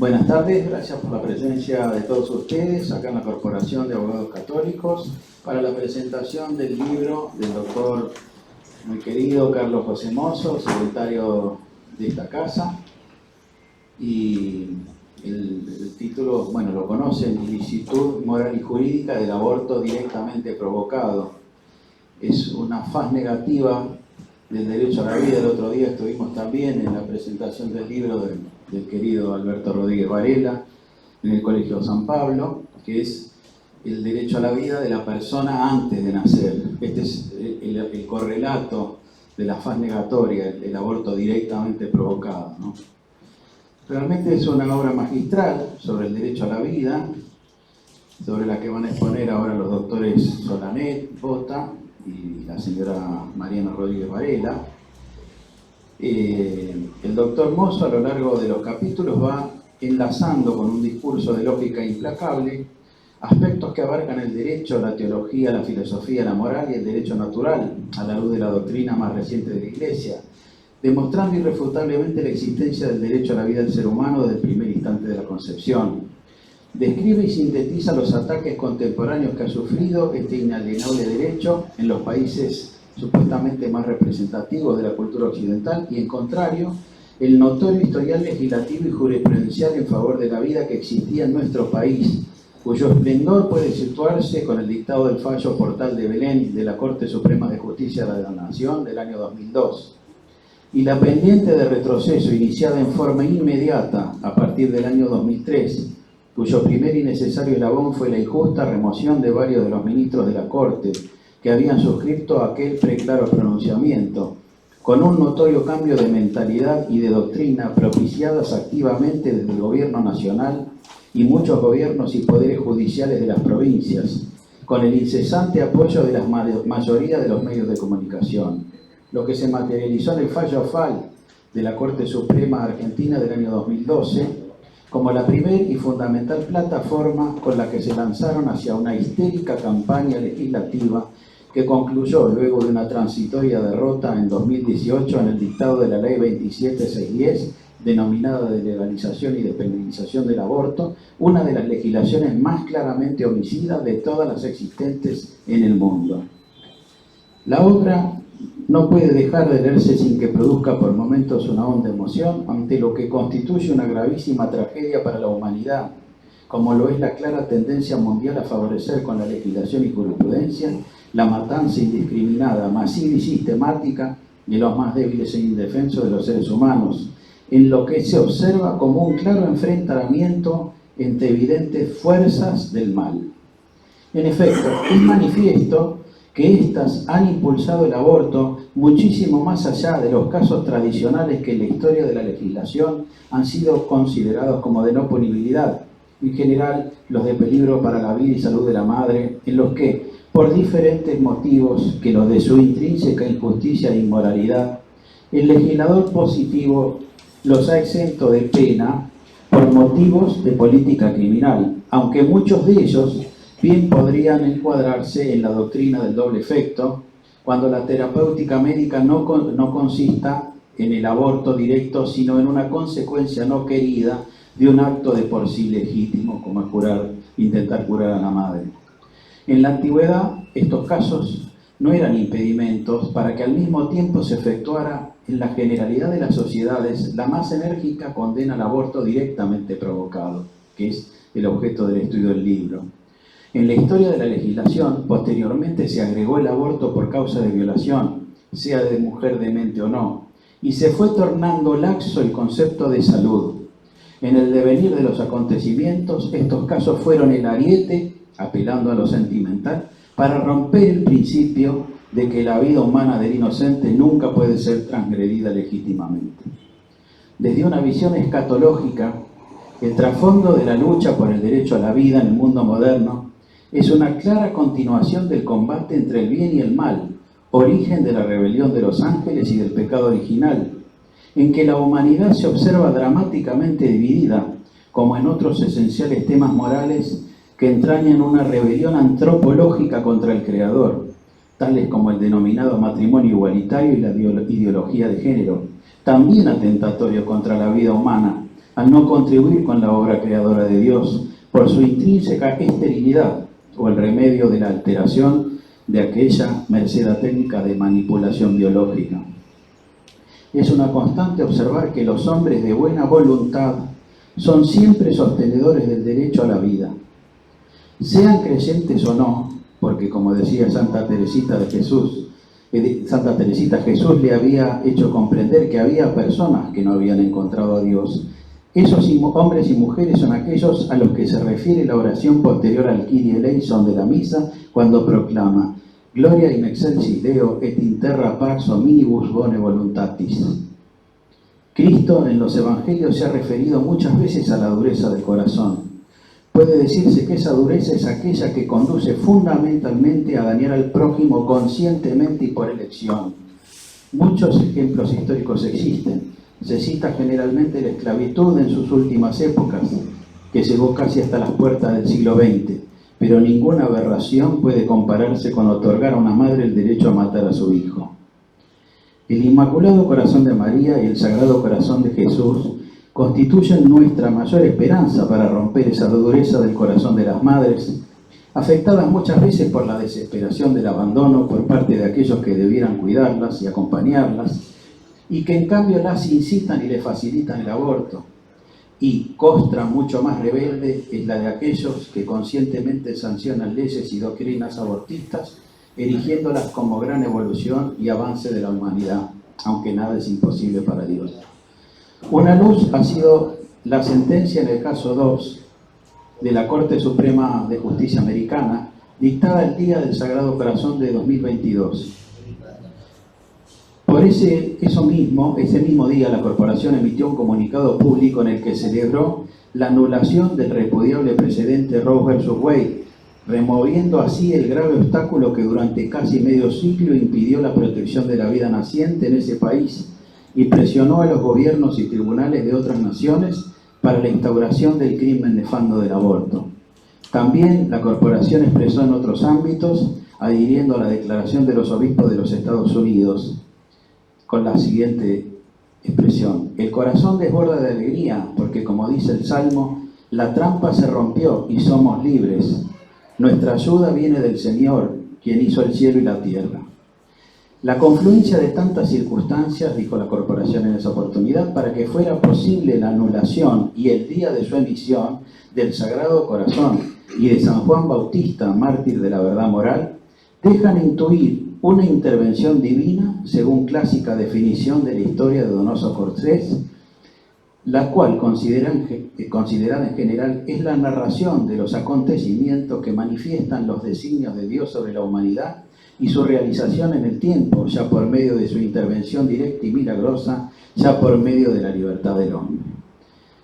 Buenas tardes, gracias por la presencia de todos ustedes acá en la Corporación de Abogados Católicos para la presentación del libro del doctor muy querido Carlos José Mozo, secretario de esta casa. Y el título, bueno, lo conocen: Ilicitud moral y jurídica del aborto directamente provocado. Es una faz negativa del derecho a la vida. El otro día estuvimos también en la presentación del libro del querido Alberto Rodríguez Varela en el Colegio San Pablo, que es el derecho a la vida de la persona antes de nacer. Este es el correlato de la faz negatoria, el aborto directamente provocado, ¿no? Realmente es una obra magistral sobre el derecho a la vida, sobre la que van a exponer ahora los doctores Solanet, Bota y la señora Mariana Rodríguez Varela. El doctor Mozo, a lo largo de los capítulos, va enlazando con un discurso de lógica implacable aspectos que abarcan el derecho, la teología, la filosofía, la moral y el derecho natural, a la luz de la doctrina más reciente de la Iglesia, demostrando irrefutablemente la existencia del derecho a la vida del ser humano desde el primer instante de la concepción. Describe y sintetiza los ataques contemporáneos que ha sufrido este inalienable derecho en los países supuestamente más representativos de la cultura occidental y, en contrario, el notorio historial legislativo y jurisprudencial en favor de la vida que existía en nuestro país, cuyo esplendor puede situarse con el dictado del fallo Portal de Belén de la Corte Suprema de Justicia de la Nación del año 2002, y la pendiente de retroceso iniciada en forma inmediata a partir del año 2003, cuyo primer y necesario eslabón fue la injusta remoción de varios de los ministros de la Corte que habían suscrito aquel preclaro pronunciamiento, con un notorio cambio de mentalidad y de doctrina propiciadas activamente desde el gobierno nacional y muchos gobiernos y poderes judiciales de las provincias, con el incesante apoyo de la mayoría de los medios de comunicación, lo que se materializó en el fallo FAL de la Corte Suprema Argentina del año 2012, como la primera y fundamental plataforma con la que se lanzaron hacia una histérica campaña legislativa que concluyó luego de una transitoria derrota en 2018 en el dictado de la Ley 27610, denominada de legalización y despenalización del aborto, una de las legislaciones más claramente homicidas de todas las existentes en el mundo. La obra no puede dejar de leerse sin que produzca por momentos una honda emoción ante lo que constituye una gravísima tragedia para la humanidad, como lo es la clara tendencia mundial a favorecer con la legislación y jurisprudencia la matanza indiscriminada, masiva y sistemática de los más débiles e indefensos de los seres humanos, en lo que se observa como un claro enfrentamiento entre evidentes fuerzas del mal. En efecto, es manifiesto que éstas han impulsado el aborto muchísimo más allá de los casos tradicionales que en la historia de la legislación han sido considerados como de no punibilidad, en general los de peligro para la vida y salud de la madre, en los que, por diferentes motivos que los de su intrínseca injusticia e inmoralidad, el legislador positivo los ha exento de pena por motivos de política criminal, aunque muchos de ellos bien podrían encuadrarse en la doctrina del doble efecto, cuando la terapéutica médica no consista en el aborto directo, sino en una consecuencia no querida de un acto de por sí legítimo, como es intentar curar a la madre. En la antigüedad, estos casos no eran impedimentos para que al mismo tiempo se efectuara en la generalidad de las sociedades la más enérgica condena al aborto directamente provocado, que es el objeto del estudio del libro. En la historia de la legislación, posteriormente se agregó el aborto por causa de violación, sea de mujer demente o no, y se fue tornando laxo el concepto de salud. En el devenir de los acontecimientos, estos casos fueron el ariete, apelando a lo sentimental, para romper el principio de que la vida humana del inocente nunca puede ser transgredida legítimamente. Desde una visión escatológica, el trasfondo de la lucha por el derecho a la vida en el mundo moderno es una clara continuación del combate entre el bien y el mal, origen de la rebelión de los ángeles y del pecado original, en que la humanidad se observa dramáticamente dividida, como en otros esenciales temas morales que entrañan una rebelión antropológica contra el Creador, tales como el denominado matrimonio igualitario y la ideología de género, también atentatorio contra la vida humana, al no contribuir con la obra creadora de Dios por su intrínseca esterilidad o el remedio de la alteración de aquella merced técnica de manipulación biológica. Es una constante observar que los hombres de buena voluntad son siempre sostenedores del derecho a la vida. Sean creyentes o no, porque como decía Santa Teresita, Jesús le había hecho comprender que había personas que no habían encontrado a Dios. Esos hombres y mujeres son aquellos a los que se refiere la oración posterior al Kyrie eleison de la misa, cuando proclama Gloria in excelsis Deo et in terra pax hominibus bone voluntatis. Cristo en los evangelios se ha referido muchas veces a la dureza del corazón. Puede decirse que esa dureza es aquella que conduce fundamentalmente a dañar al prójimo conscientemente y por elección. Muchos ejemplos históricos existen. Se cita generalmente la esclavitud en sus últimas épocas, que llegó casi hasta las puertas del siglo XX, pero ninguna aberración puede compararse con otorgar a una madre el derecho a matar a su hijo. El Inmaculado Corazón de María y el Sagrado Corazón de Jesús constituyen nuestra mayor esperanza para romper esa dureza del corazón de las madres, afectadas muchas veces por la desesperación del abandono por parte de aquellos que debieran cuidarlas y acompañarlas, y que en cambio las incitan y les facilitan el aborto. Y costra mucho más rebelde es la de aquellos que conscientemente sancionan leyes y doctrinas abortistas, erigiéndolas como gran evolución y avance de la humanidad, aunque nada es imposible para Dios. Una luz ha sido la sentencia en el caso Dobbs de la Corte Suprema de Justicia Americana, dictada el día del Sagrado Corazón de 2022. Por ese mismo día, la corporación emitió un comunicado público en el que celebró la anulación del repudiable precedente Roe vs. Wade, removiendo así el grave obstáculo que durante casi medio siglo impidió la protección de la vida naciente en ese país y presionó a los gobiernos y tribunales de otras naciones para la instauración del crimen nefando del aborto. También la corporación expresó en otros ámbitos, adhiriendo a la declaración de los obispos de los Estados Unidos, con la siguiente expresión: el corazón desborda de alegría, porque como dice el Salmo, la trampa se rompió y somos libres. Nuestra ayuda viene del Señor, quien hizo el cielo y la tierra. La confluencia de tantas circunstancias, dijo la corporación en esa oportunidad, para que fuera posible la anulación y el día de su emisión del Sagrado Corazón y de San Juan Bautista, mártir de la verdad moral, dejan intuir una intervención divina, según clásica definición de la historia de Donoso Cortés, la cual, considerada en general, es la narración de los acontecimientos que manifiestan los designios de Dios sobre la humanidad y su realización en el tiempo, ya por medio de su intervención directa y milagrosa, ya por medio de la libertad del hombre.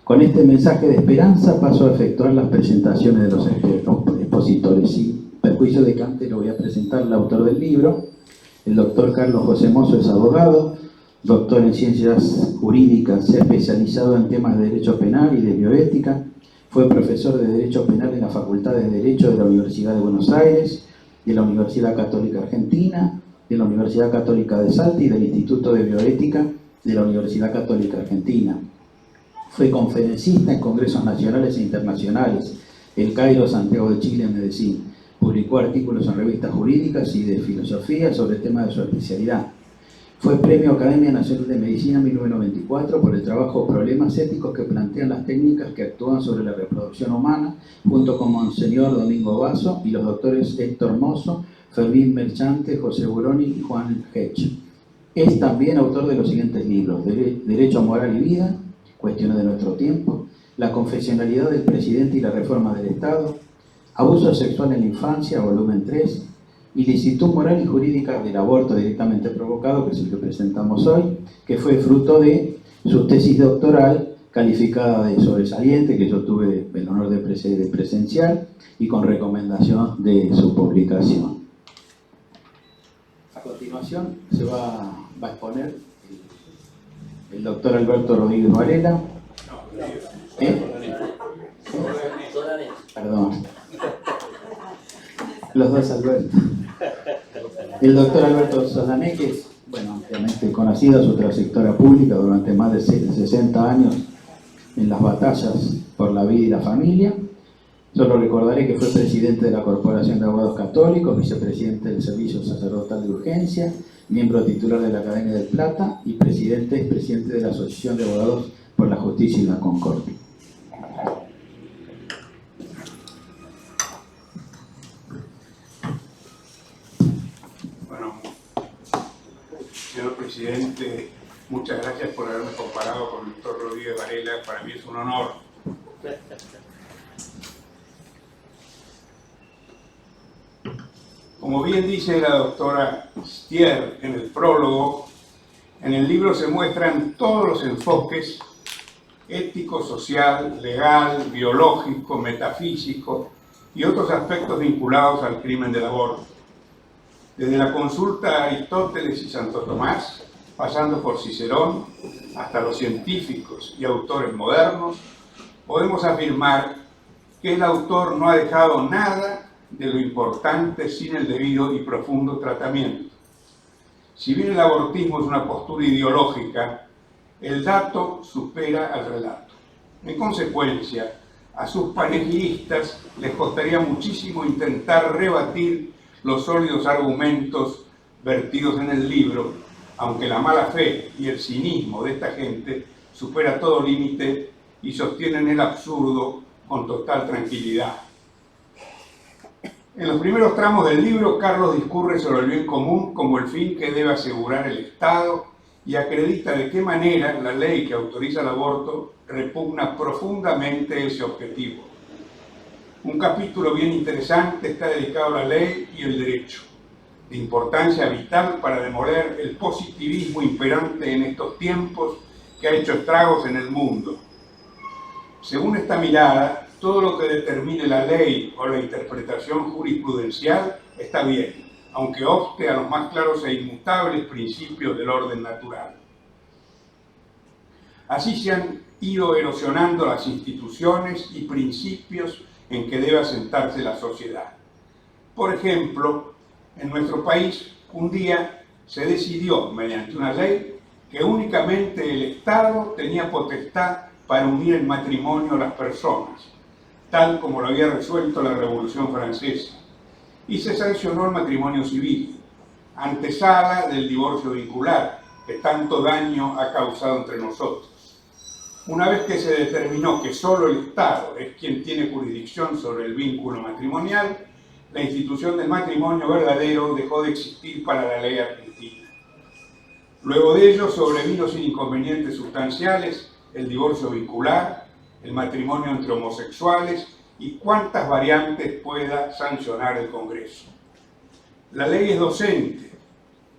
Con este mensaje de esperanza paso a efectuar las presentaciones de los expositores. Sin perjuicio de que antes lo voy a presentar el autor del libro. El doctor Carlos José Mosso es abogado, doctor en ciencias jurídicas, se ha especializado en temas de derecho penal y de bioética, fue profesor de derecho penal en la Facultad de Derecho de la Universidad de Buenos Aires, de la Universidad Católica Argentina, de la Universidad Católica de Salta y del Instituto de Bioética de la Universidad Católica Argentina. Fue conferencista en congresos nacionales e internacionales, El Cairo, Santiago de Chile, Medellín. Publicó artículos en revistas jurídicas y de filosofía sobre el tema de su especialidad. Fue Premio Academia Nacional de Medicina en 1994 por el trabajo Problemas éticos que plantean las técnicas que actúan sobre la reproducción humana, junto con Monseñor Domingo Basso y los doctores Héctor Mosso, Fermín Merchante, José Buroni y Juan Hedge. Es también autor de los siguientes libros: Derecho, Moral y Vida, Cuestiones de nuestro tiempo, La confesionalidad del presidente y la reforma del Estado, Abuso sexual en la infancia, volumen 3, Ilicitud moral y jurídica del aborto directamente provocado, que es el que presentamos hoy, que fue fruto de su tesis doctoral calificada de sobresaliente, que yo tuve el honor de presenciar, y con recomendación de su publicación. A continuación se va a exponer el doctor Alberto Rodríguez Varela. Perdón. Los dos Alberto. El doctor Alberto Solané, que es, ampliamente conocida su trayectoria pública durante más de 60 años en las batallas por la vida y la familia. Solo recordaré que fue presidente de la Corporación de Abogados Católicos, vicepresidente del Servicio Sacerdotal de Urgencia, miembro titular de la Academia del Plata y expresidente de la Asociación de Abogados por la Justicia y la Concordia. Bueno, señor presidente, muchas gracias por haberme comparado con el doctor Rodríguez Varela. Para mí es un honor. Como bien dice la doctora Stier en el prólogo, en el libro se muestran todos los enfoques ético, social, legal, biológico, metafísico y otros aspectos vinculados al crimen del aborto. Desde la consulta a Aristóteles y Santo Tomás, pasando por Cicerón, hasta los científicos y autores modernos, podemos afirmar que el autor no ha dejado nada de lo importante sin el debido y profundo tratamiento. Si bien el abortismo es una postura ideológica, el dato supera al relato. En consecuencia, a sus panegíristas les costaría muchísimo intentar rebatir los sólidos argumentos vertidos en el libro, aunque la mala fe y el cinismo de esta gente supera todo límite y sostienen el absurdo con total tranquilidad. En los primeros tramos del libro, Carlos discurre sobre el bien común como el fin que debe asegurar el Estado y acredita de qué manera la ley que autoriza el aborto repugna profundamente ese objetivo. Un capítulo bien interesante está dedicado a la ley y el derecho, de importancia vital para demoler el positivismo imperante en estos tiempos que ha hecho estragos en el mundo. Según esta mirada, todo lo que determine la ley o la interpretación jurisprudencial está bien, aunque obste a los más claros e inmutables principios del orden natural. Así se han ido erosionando las instituciones y principios en que debe asentarse la sociedad. Por ejemplo, en nuestro país, un día se decidió, mediante una ley, que únicamente el Estado tenía potestad para unir el matrimonio a las personas, tal como lo había resuelto la Revolución Francesa, y se sancionó el matrimonio civil, antesala del divorcio vincular, que tanto daño ha causado entre nosotros. Una vez que se determinó que solo el Estado es quien tiene jurisdicción sobre el vínculo matrimonial, la institución del matrimonio verdadero dejó de existir para la ley argentina. Luego de ello sobrevino sin inconvenientes sustanciales el divorcio vincular, el matrimonio entre homosexuales y cuantas variantes pueda sancionar el Congreso. La ley es docente.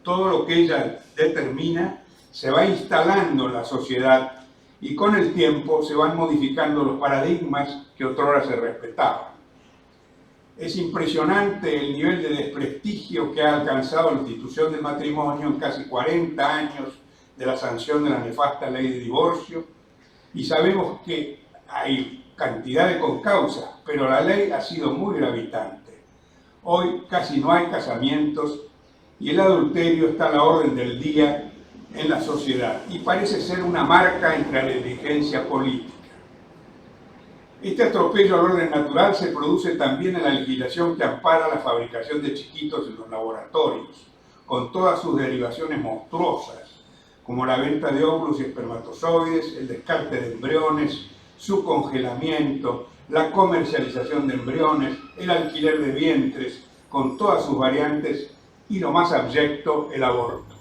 Todo lo que ella determina se va instalando en la sociedad y con el tiempo se van modificando los paradigmas que otrora se respetaban. Es impresionante el nivel de desprestigio que ha alcanzado la institución del matrimonio en casi 40 años de la sanción de la nefasta ley de divorcio, y sabemos que hay cantidad de concausas, pero la ley ha sido muy gravitante. Hoy casi no hay casamientos y el adulterio está a la orden del día en la sociedad y parece ser una marca entre la dirigencia política. Este atropello al orden natural se produce también en la legislación que ampara la fabricación de chiquitos en los laboratorios, con todas sus derivaciones monstruosas, como la venta de óvulos y espermatozoides, el descarte de embriones, su congelamiento, la comercialización de embriones, el alquiler de vientres, con todas sus variantes, y lo más abyecto, el aborto.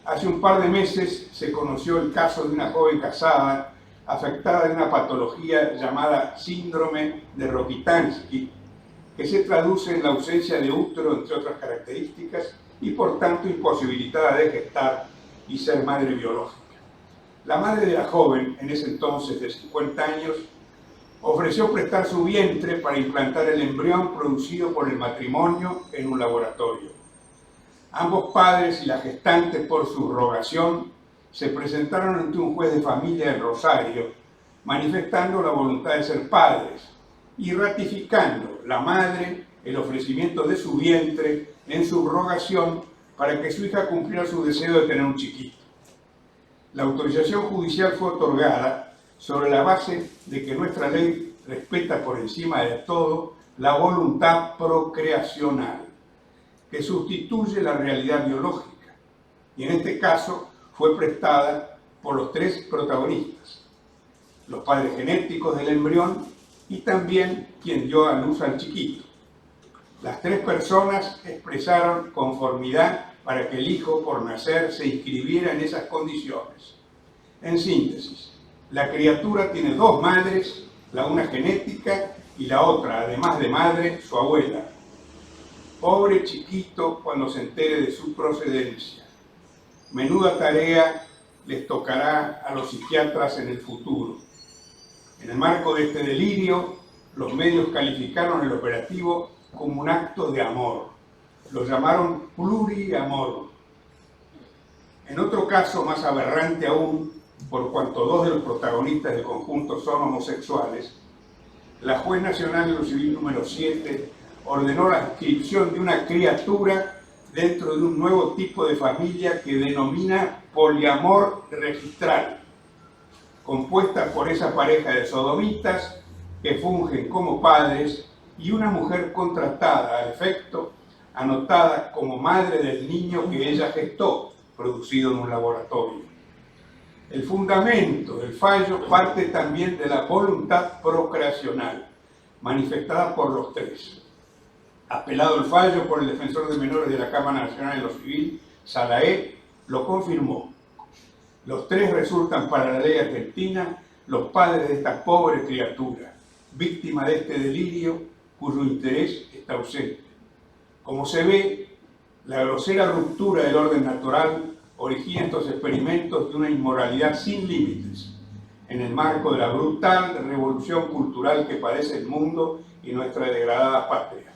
Hace un par de meses se conoció el caso de una joven casada afectada de una patología llamada síndrome de Rokitansky, que se traduce en la ausencia de útero, entre otras características, y por tanto imposibilitada de gestar y ser madre biológica. La madre de la joven, en ese entonces de 50 años, ofreció prestar su vientre para implantar el embrión producido por el matrimonio en un laboratorio. Ambos padres y la gestante, por subrogación, se presentaron ante un juez de familia de Rosario, manifestando la voluntad de ser padres y ratificando la madre el ofrecimiento de su vientre en subrogación para que su hija cumpliera su deseo de tener un chiquito. La autorización judicial fue otorgada, sobre la base de que nuestra ley respeta por encima de todo la voluntad procreacional, que sustituye la realidad biológica, y en este caso fue prestada por los tres protagonistas, los padres genéticos del embrión y también quien dio a luz al chiquito. Las tres personas expresaron conformidad para que el hijo por nacer se inscribiera en esas condiciones. En síntesis, la criatura tiene dos madres, la una genética y la otra, además de madre, su abuela. Pobre chiquito cuando se entere de su procedencia. Menuda tarea les tocará a los psiquiatras en el futuro. En el marco de este delirio, los medios calificaron el operativo como un acto de amor. Lo llamaron pluriamor. En otro caso, más aberrante aún, por cuanto dos de los protagonistas del conjunto son homosexuales, la Juez Nacional de lo Civil número 7 ordenó la inscripción de una criatura dentro de un nuevo tipo de familia que denomina poliamor registral, compuesta por esa pareja de sodomitas que fungen como padres y una mujer contratada al efecto, anotada como madre del niño que ella gestó, producido en un laboratorio. El fundamento del fallo parte también de la voluntad procreacional, manifestada por los tres. Apelado el fallo por el defensor de menores de la Cámara Nacional de lo Civil, Salaé, lo confirmó. Los tres resultan para la ley argentina los padres de esta pobre criatura, víctima de este delirio cuyo interés está ausente. Como se ve, la grosera ruptura del orden natural origina estos experimentos de una inmoralidad sin límites, en el marco de la brutal revolución cultural que padece el mundo y nuestra degradada patria.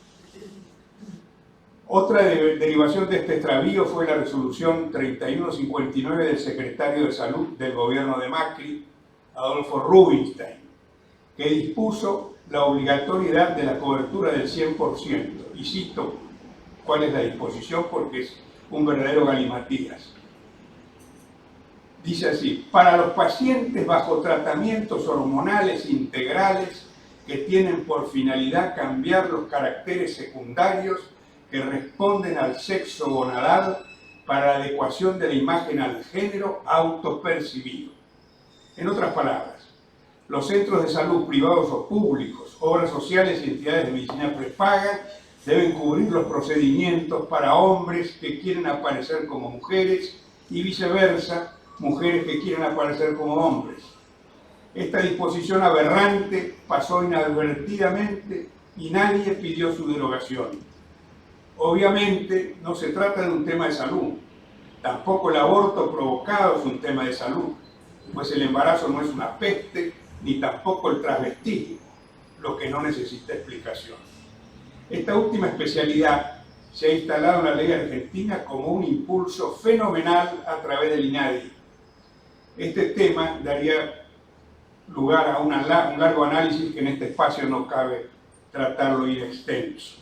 Otra derivación de este extravío fue la resolución 3159 del secretario de Salud del gobierno de Macri, Adolfo Rubinstein, que dispuso la obligatoriedad de la cobertura del 100%. Y cito cuál es la disposición porque es un verdadero galimatías. Dice así: para los pacientes bajo tratamientos hormonales integrales que tienen por finalidad cambiar los caracteres secundarios que responden al sexo gonadal para la adecuación de la imagen al género autopercibido. En otras palabras, los centros de salud privados o públicos, obras sociales y entidades de medicina prepaga deben cubrir los procedimientos para hombres que quieren aparecer como mujeres y viceversa, mujeres que quieren aparecer como hombres. Esta disposición aberrante pasó inadvertidamente y nadie pidió su derogación. Obviamente no se trata de un tema de salud, tampoco el aborto provocado es un tema de salud, pues el embarazo no es una peste, ni tampoco el transvestismo, lo que no necesita explicación. Esta última especialidad se ha instalado en la ley argentina como un impulso fenomenal a través del INADI. Este tema daría lugar a un largo análisis que en este espacio no cabe tratarlo in extenso.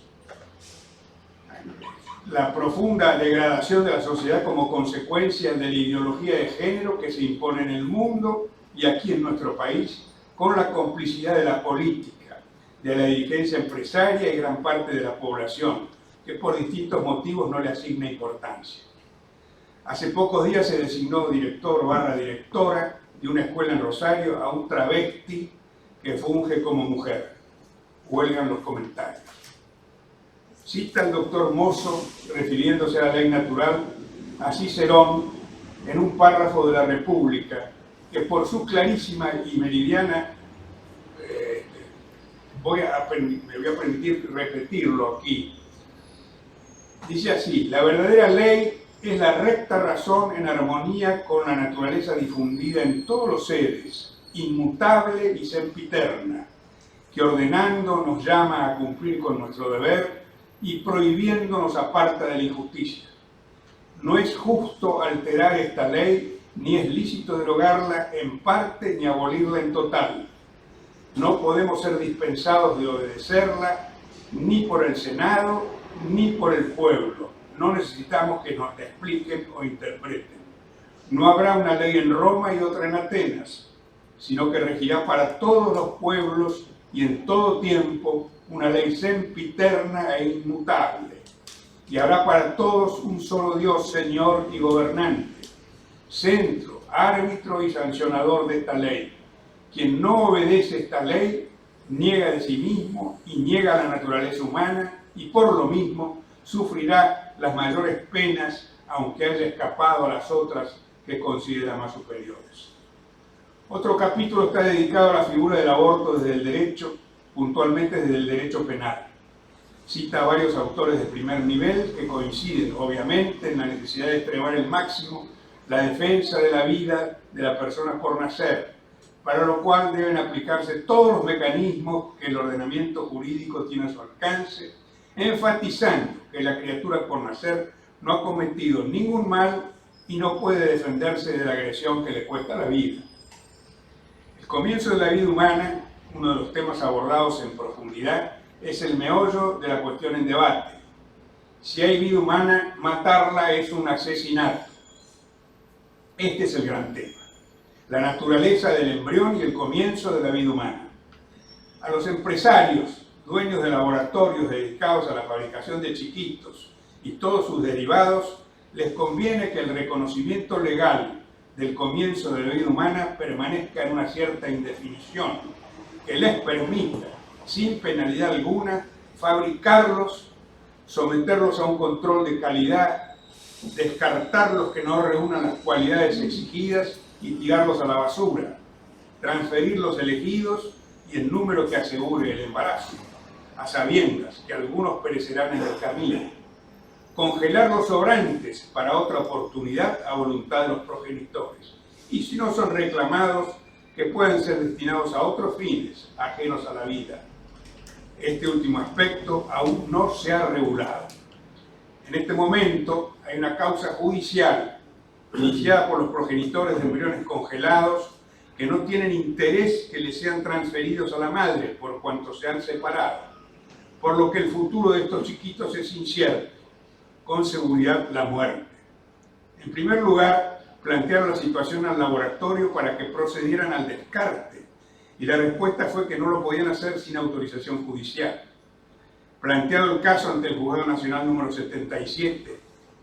La profunda degradación de la sociedad como consecuencia de la ideología de género que se impone en el mundo y aquí en nuestro país, con la complicidad de la política, de la dirigencia empresaria y gran parte de la población, que por distintos motivos no le asigna importancia. Hace pocos días se designó directora de una escuela en Rosario a un travesti que funge como mujer. Huelgan los comentarios. Cita el doctor Mosso, refiriéndose a la ley natural, a Cicerón en un párrafo de la República, que por su clarísima y meridiana, me voy a permitir repetirlo aquí. Dice así: la verdadera ley es la recta razón en armonía con la naturaleza difundida en todos los seres, inmutable y sempiterna, que ordenando nos llama a cumplir con nuestro deber y prohibiendo nos aparta de la injusticia. No es justo alterar esta ley, ni es lícito derogarla en parte ni abolirla en total. No podemos ser dispensados de obedecerla ni por el Senado ni por el pueblo. No necesitamos que nos la expliquen o interpreten. No habrá una ley en Roma y otra en Atenas. sino que regirá para todos los pueblos y en todo tiempo una ley sempiterna e inmutable. Y habrá para todos un solo Dios, Señor y gobernante, centro, árbitro y sancionador de esta ley. Quien no obedece esta ley niega de sí mismo y niega la naturaleza humana y por lo mismo sufrirá las mayores penas, aunque haya escapado a las otras que considera más superiores. Otro capítulo está dedicado a la figura del aborto desde el derecho, puntualmente desde el derecho penal. Cita a varios autores de primer nivel que coinciden, obviamente, en la necesidad de extremar al máximo la defensa de la vida de la persona por nacer, para lo cual deben aplicarse todos los mecanismos que el ordenamiento jurídico tiene a su alcance, enfatizando que la criatura por nacer no ha cometido ningún mal y no puede defenderse de la agresión que le cuesta la vida. El comienzo de la vida humana, uno de los temas abordados en profundidad, es el meollo de la cuestión en debate. Si hay vida humana, matarla es un asesinato. Este es el gran tema. La naturaleza del embrión y el comienzo de la vida humana. A los empresarios, dueños de laboratorios dedicados a la fabricación de chiquitos y todos sus derivados, les conviene que el reconocimiento legal del comienzo de la vida humana permanezca en una cierta indefinición, que les permita, sin penalidad alguna, fabricarlos, someterlos a un control de calidad, descartar los que no reúnan las cualidades exigidas y tirarlos a la basura, transferir los elegidos y el número que asegure el embarazo, a sabiendas que algunos perecerán en el camino, congelar los sobrantes para otra oportunidad a voluntad de los progenitores, y si no son reclamados, que puedan ser destinados a otros fines ajenos a la vida. Este último aspecto aún no se ha regulado. En este momento hay una causa judicial iniciada por los progenitores de embriones congelados que no tienen interés que les sean transferidos a la madre por cuanto se han separado, por lo que el futuro de estos chiquitos es incierto, con seguridad la muerte. En primer lugar, plantearon la situación al laboratorio para que procedieran al descarte, y la respuesta fue que no lo podían hacer sin autorización judicial. Planteado el caso ante el Juzgado Nacional número 77,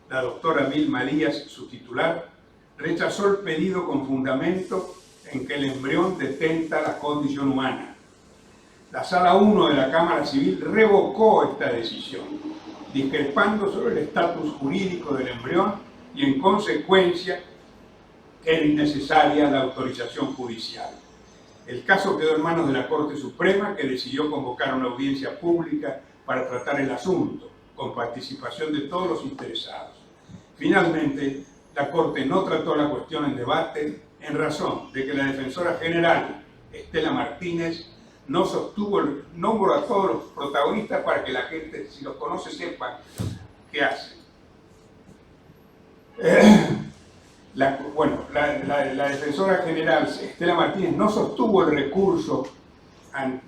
la doctora Vilma Díaz, su titular, rechazó el pedido con fundamento en que el embrión detenta la condición humana. La Sala 1 de la Cámara Civil revocó esta decisión, discrepando sobre el estatus jurídico del embrión y, en consecuencia, era innecesaria la autorización judicial. El caso quedó en manos de la Corte Suprema, que decidió convocar una audiencia pública para tratar el asunto, con participación de todos los interesados. Finalmente, la Corte no trató la cuestión en debate en razón de que la Defensora General, Estela Martínez, no sostuvo el nombre a todos los protagonistas para que la gente, si los conoce, sepa qué hacen. La Defensora General, Estela Martínez, no sostuvo el recurso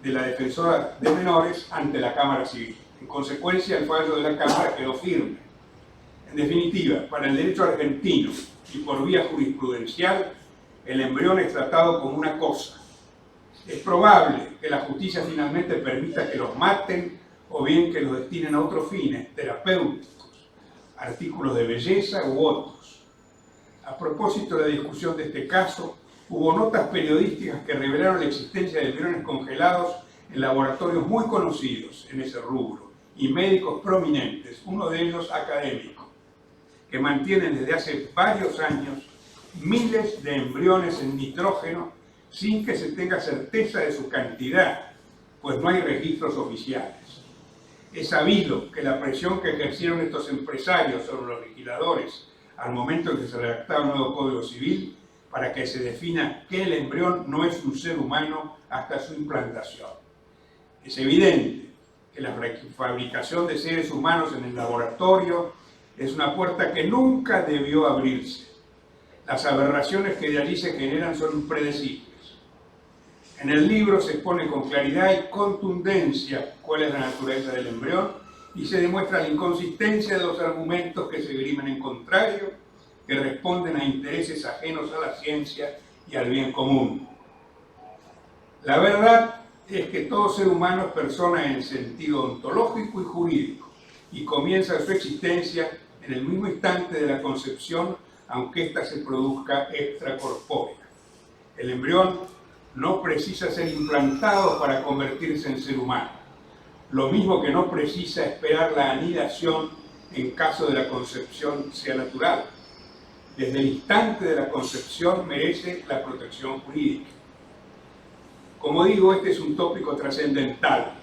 de la Defensora de Menores ante la Cámara Civil. En consecuencia, el fallo de la Cámara quedó firme. En definitiva, para el derecho argentino y por vía jurisprudencial, el embrión es tratado como una cosa. Es probable que la justicia finalmente permita que los maten o bien que los destinen a otros fines terapéuticos, artículos de belleza u otros. A propósito de la discusión de este caso, hubo notas periodísticas que revelaron la existencia de embriones congelados en laboratorios muy conocidos en ese rubro y médicos prominentes, uno de ellos académico, que mantienen desde hace varios años miles de embriones en nitrógeno sin que se tenga certeza de su cantidad, pues no hay registros oficiales. Es sabido que la presión que ejercieron estos empresarios sobre los legisladores al momento en que se redactaba el nuevo Código Civil para que se defina que el embrión no es un ser humano hasta su implantación. Es evidente que la fabricación de seres humanos en el laboratorio es una puerta que nunca debió abrirse. Las aberraciones que de allí se generan son impredecibles. En el libro se expone con claridad y contundencia cuál es la naturaleza del embrión y se demuestra la inconsistencia de los argumentos que se esgrimen en contrario, que responden a intereses ajenos a la ciencia y al bien común. La verdad es que todo ser humano es persona en sentido ontológico y jurídico, y comienza su existencia en el mismo instante de la concepción, aunque ésta se produzca extracorpórea. El embrión no precisa ser implantado para convertirse en ser humano, lo mismo que no precisa esperar la anidación en caso de la concepción sea natural. Desde el instante de la concepción merece la protección jurídica. Como digo, este es un tópico trascendental.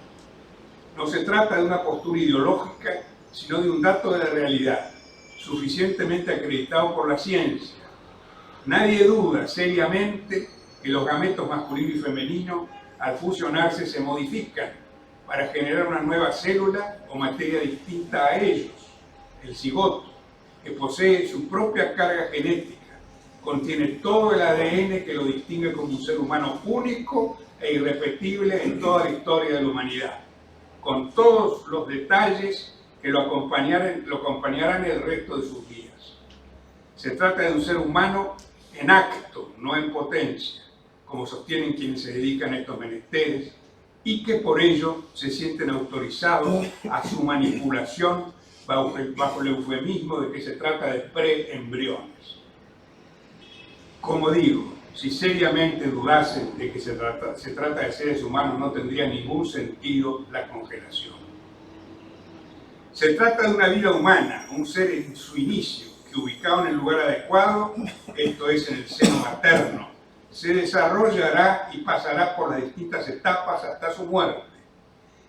No se trata de una postura ideológica, sino de un dato de la realidad, suficientemente acreditado por la ciencia. Nadie duda seriamente que los gametos masculino y femenino, al fusionarse, se modifican para generar una nueva célula o materia distinta a ellos, el cigoto, que posee su propia carga genética, contiene todo el ADN que lo distingue como un ser humano único e irrepetible en toda la historia de la humanidad, con todos los detalles que lo acompañarán el resto de sus días. Se trata de un ser humano en acto, no en potencia, como sostienen quienes se dedican a estos menesteres, y que por ello se sienten autorizados a su manipulación bajo el eufemismo de que se trata de preembriones. Como digo, si seriamente dudasen de que se trata de seres humanos, no tendría ningún sentido la congelación. Se trata de una vida humana, un ser en su inicio, que ubicado en el lugar adecuado, esto es en el seno materno, se desarrollará y pasará por las distintas etapas hasta su muerte.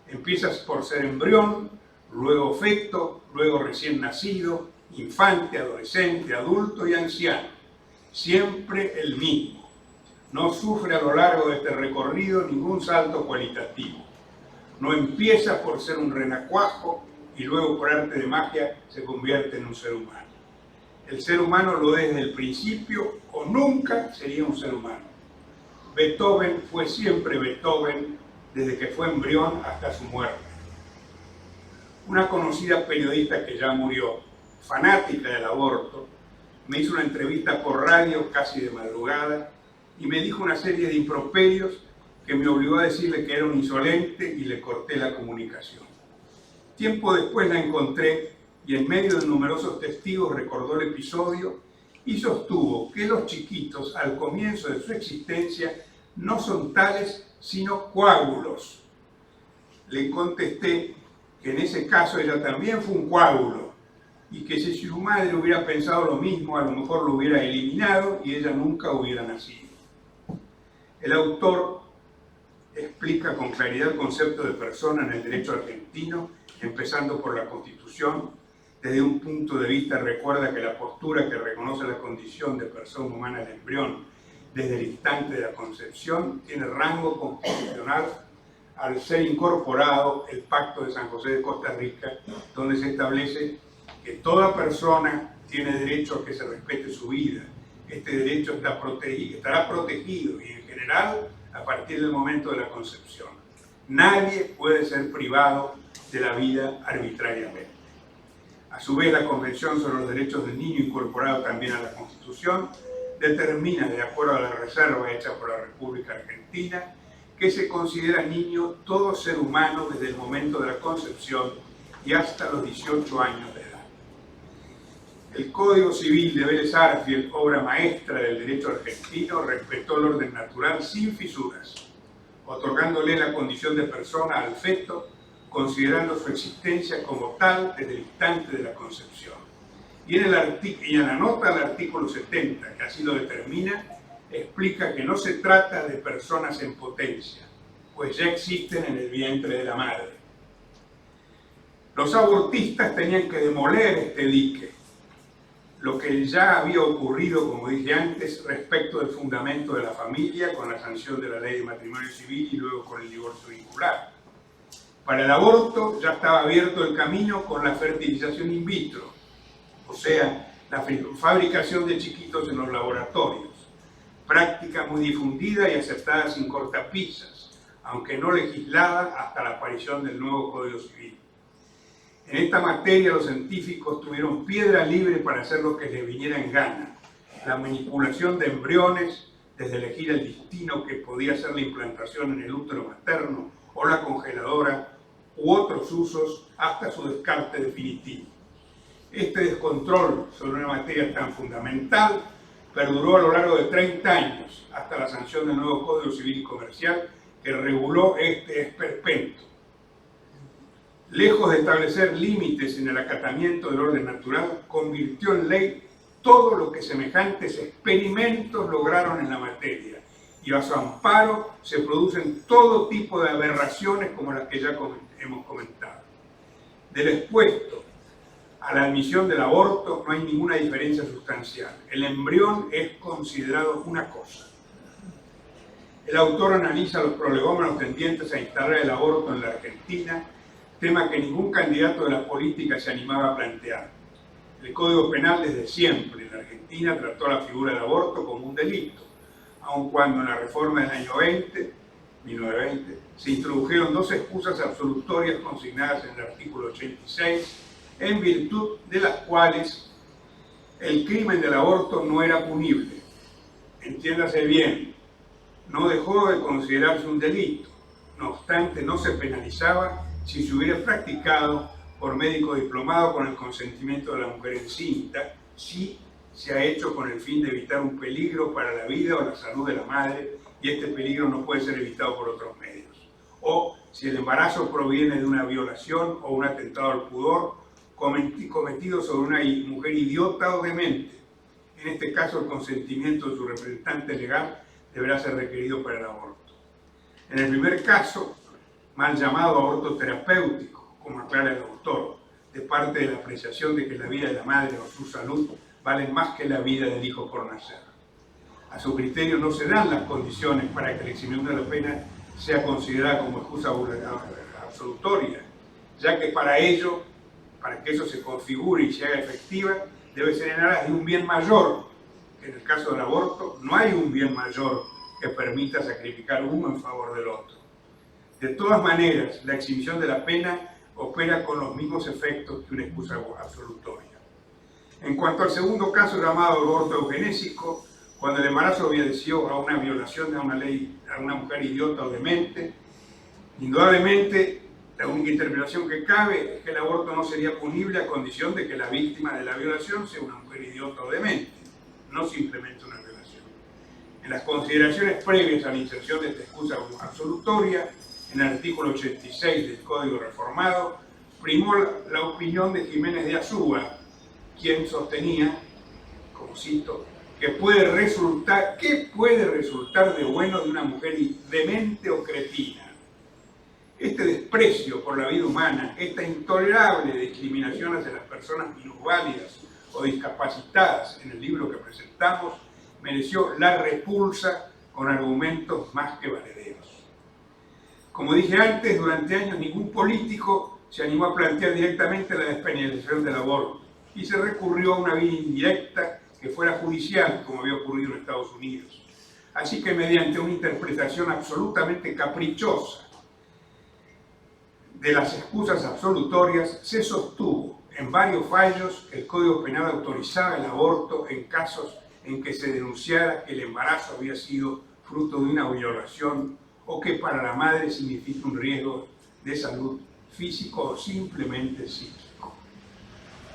Empiezas por ser embrión, luego feto, luego recién nacido, infante, adolescente, adulto y anciano. Siempre el mismo. No sufre a lo largo de este recorrido ningún salto cualitativo. No empieza por ser un renacuajo y luego por arte de magia se convierte en un ser humano. El ser humano lo es desde el principio o nunca sería un ser humano. Beethoven fue siempre Beethoven desde que fue embrión hasta su muerte. Una conocida periodista que ya murió, fanática del aborto, me hizo una entrevista por radio casi de madrugada y me dijo una serie de improperios que me obligó a decirle que era un insolente y le corté la comunicación. Tiempo después la encontré y en medio de numerosos testigos recordó el episodio y sostuvo que los chiquitos al comienzo de su existencia no son tales sino coágulos. Le contesté que en ese caso ella también fue un coágulo y que si su madre hubiera pensado lo mismo, a lo mejor lo hubiera eliminado y ella nunca hubiera nacido. El autor explica con claridad el concepto de persona en el derecho argentino, empezando por la Constitución. Desde un punto de vista recuerda que la postura que reconoce la condición de persona humana del embrión desde el instante de la concepción tiene rango constitucional al ser incorporado el Pacto de San José de Costa Rica, donde se establece que toda persona tiene derecho a que se respete su vida. Este derecho estará protegido y en general a partir del momento de la concepción. Nadie puede ser privado de la vida arbitrariamente. A su vez, la Convención sobre los Derechos del Niño, incorporado también a la Constitución, determina, de acuerdo a la reserva hecha por la República Argentina, que se considera niño todo ser humano desde el momento de la concepción y hasta los 18 años de edad. El Código Civil de Vélez Arfield, obra maestra del derecho argentino, respetó el orden natural sin fisuras, otorgándole la condición de persona al feto, considerando su existencia como tal desde el instante de la concepción. Y en la nota del artículo 70, que así lo determina, explica que no se trata de personas en potencia, pues ya existen en el vientre de la madre. Los abortistas tenían que demoler este dique, lo que ya había ocurrido, como dije antes, respecto del fundamento de la familia con la sanción de la ley de matrimonio civil y luego con el divorcio vincular. Para el aborto ya estaba abierto el camino con la fertilización in vitro, o sea, la fabricación de chiquitos en los laboratorios, práctica muy difundida y aceptada sin cortapisas, aunque no legislada hasta la aparición del nuevo Código Civil. En esta materia los científicos tuvieron piedra libre para hacer lo que les viniera en gana, la manipulación de embriones desde elegir el destino que podía ser la implantación en el útero materno o la congeladora u otros usos hasta su descarte definitivo. Este descontrol sobre una materia tan fundamental perduró a lo largo de 30 años, hasta la sanción del nuevo Código Civil y Comercial que reguló este esperpento. Lejos de establecer límites en el acatamiento del orden natural, convirtió en ley todo lo que semejantes experimentos lograron en la materia, y a su amparo se producen todo tipo de aberraciones como las que ya hemos comentado. Del expuesto a la admisión del aborto no hay ninguna diferencia sustancial. El embrión es considerado una cosa. El autor analiza los prolegómenos tendientes a instalar el aborto en la Argentina, tema que ningún candidato de la política se animaba a plantear. El Código Penal desde siempre en la Argentina trató la figura del aborto como un delito, aun cuando en la reforma del año 1920, se introdujeron dos excusas absolutorias consignadas en el artículo 86, en virtud de las cuales el crimen del aborto no era punible. Entiéndase bien, no dejó de considerarse un delito, no obstante no se penalizaba si se hubiera practicado por médico diplomado con el consentimiento de la mujer encinta, si se ha hecho con el fin de evitar un peligro para la vida o la salud de la madre y este peligro no puede ser evitado por otros medios, o si el embarazo proviene de una violación o un atentado al pudor cometido sobre una mujer idiota o demente. En este caso, el consentimiento de su representante legal deberá ser requerido para el aborto. En el primer caso, mal llamado aborto terapéutico, como aclara el autor, de parte de la apreciación de que la vida de la madre o su salud valen más que la vida del hijo por nacer. A su criterio no se dan las condiciones para que la exhibición de la pena sea considerada como excusa absolutoria, ya que para que eso se configure y se haga efectiva, debe ser en aras de un bien mayor, que en el caso del aborto no hay un bien mayor que permita sacrificar uno en favor del otro. De todas maneras, la exhibición de la pena opera con los mismos efectos que una excusa absolutoria. En cuanto al segundo caso llamado aborto eugenésico, cuando el embarazo obedeció a una violación de a una mujer idiota o demente, indudablemente la única interpretación que cabe es que el aborto no sería punible a condición de que la víctima de la violación sea una mujer idiota o demente, no simplemente una violación. En las consideraciones previas a la inserción de esta excusa absolutoria, en el artículo 86 del Código Reformado, primó la opinión de Jiménez de Azúa, quien sostenía, como cito, ¿qué puede resultar de bueno de una mujer demente o cretina? Este desprecio por la vida humana, esta intolerable discriminación hacia las personas minusválidas o discapacitadas en el libro que presentamos, mereció la repulsa con argumentos más que valederos. Como dije antes, durante años ningún político se animó a plantear directamente la despenalización del aborto y se recurrió a una vía indirecta que fuera judicial, como había ocurrido en Estados Unidos. Así que mediante una interpretación absolutamente caprichosa de las excusas absolutorias, se sostuvo en varios fallos que el Código Penal autorizaba el aborto en casos en que se denunciara que el embarazo había sido fruto de una violación o que para la madre significa un riesgo de salud físico o simplemente psíquico.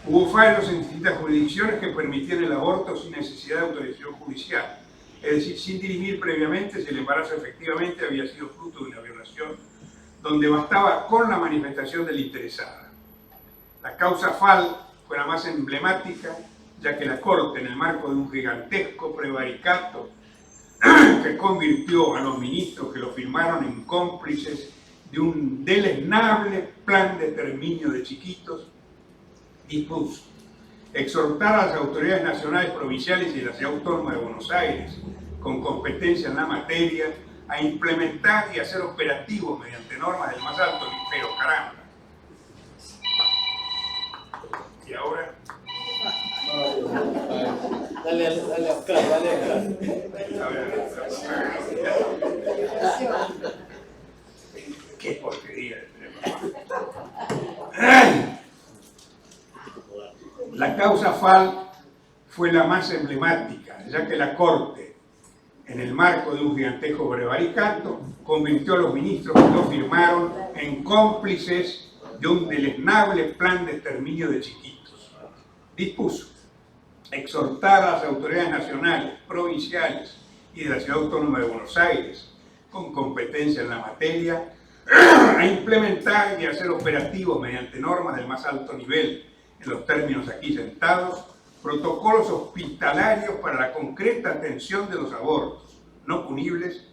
Hubo fallos en distintas jurisdicciones que permitían el aborto sin necesidad de autorización judicial, es decir, sin dirimir previamente si el embarazo efectivamente había sido fruto de una violación, donde bastaba con la manifestación de la interesada. La causa Fall fue la más emblemática, ya que la Corte, en el marco de un gigantesco prevaricato que convirtió a los ministros que lo firmaron en cómplices de un deleznable plan de exterminio de chiquitos, dispuso exhortar a las autoridades nacionales, provinciales y las autónomas de Buenos Aires, con competencia en la materia, a implementar y hacer operativos mediante normas del más alto nivel, caramba. Y ahora... Dale, Oscar, dale. Qué porquería. La causa Fall fue la más emblemática, ya que la Corte, en el marco de un gigantesco prevaricato, convirtió a los ministros que lo firmaron en cómplices de un deleznable plan de exterminio de chiquitos. Dispuso exhortar a las autoridades nacionales, provinciales y de la Ciudad Autónoma de Buenos Aires, con competencia en la materia, a implementar y hacer operativos mediante normas del más alto nivel, en los términos aquí sentados, protocolos hospitalarios para la concreta atención de los abortos no punibles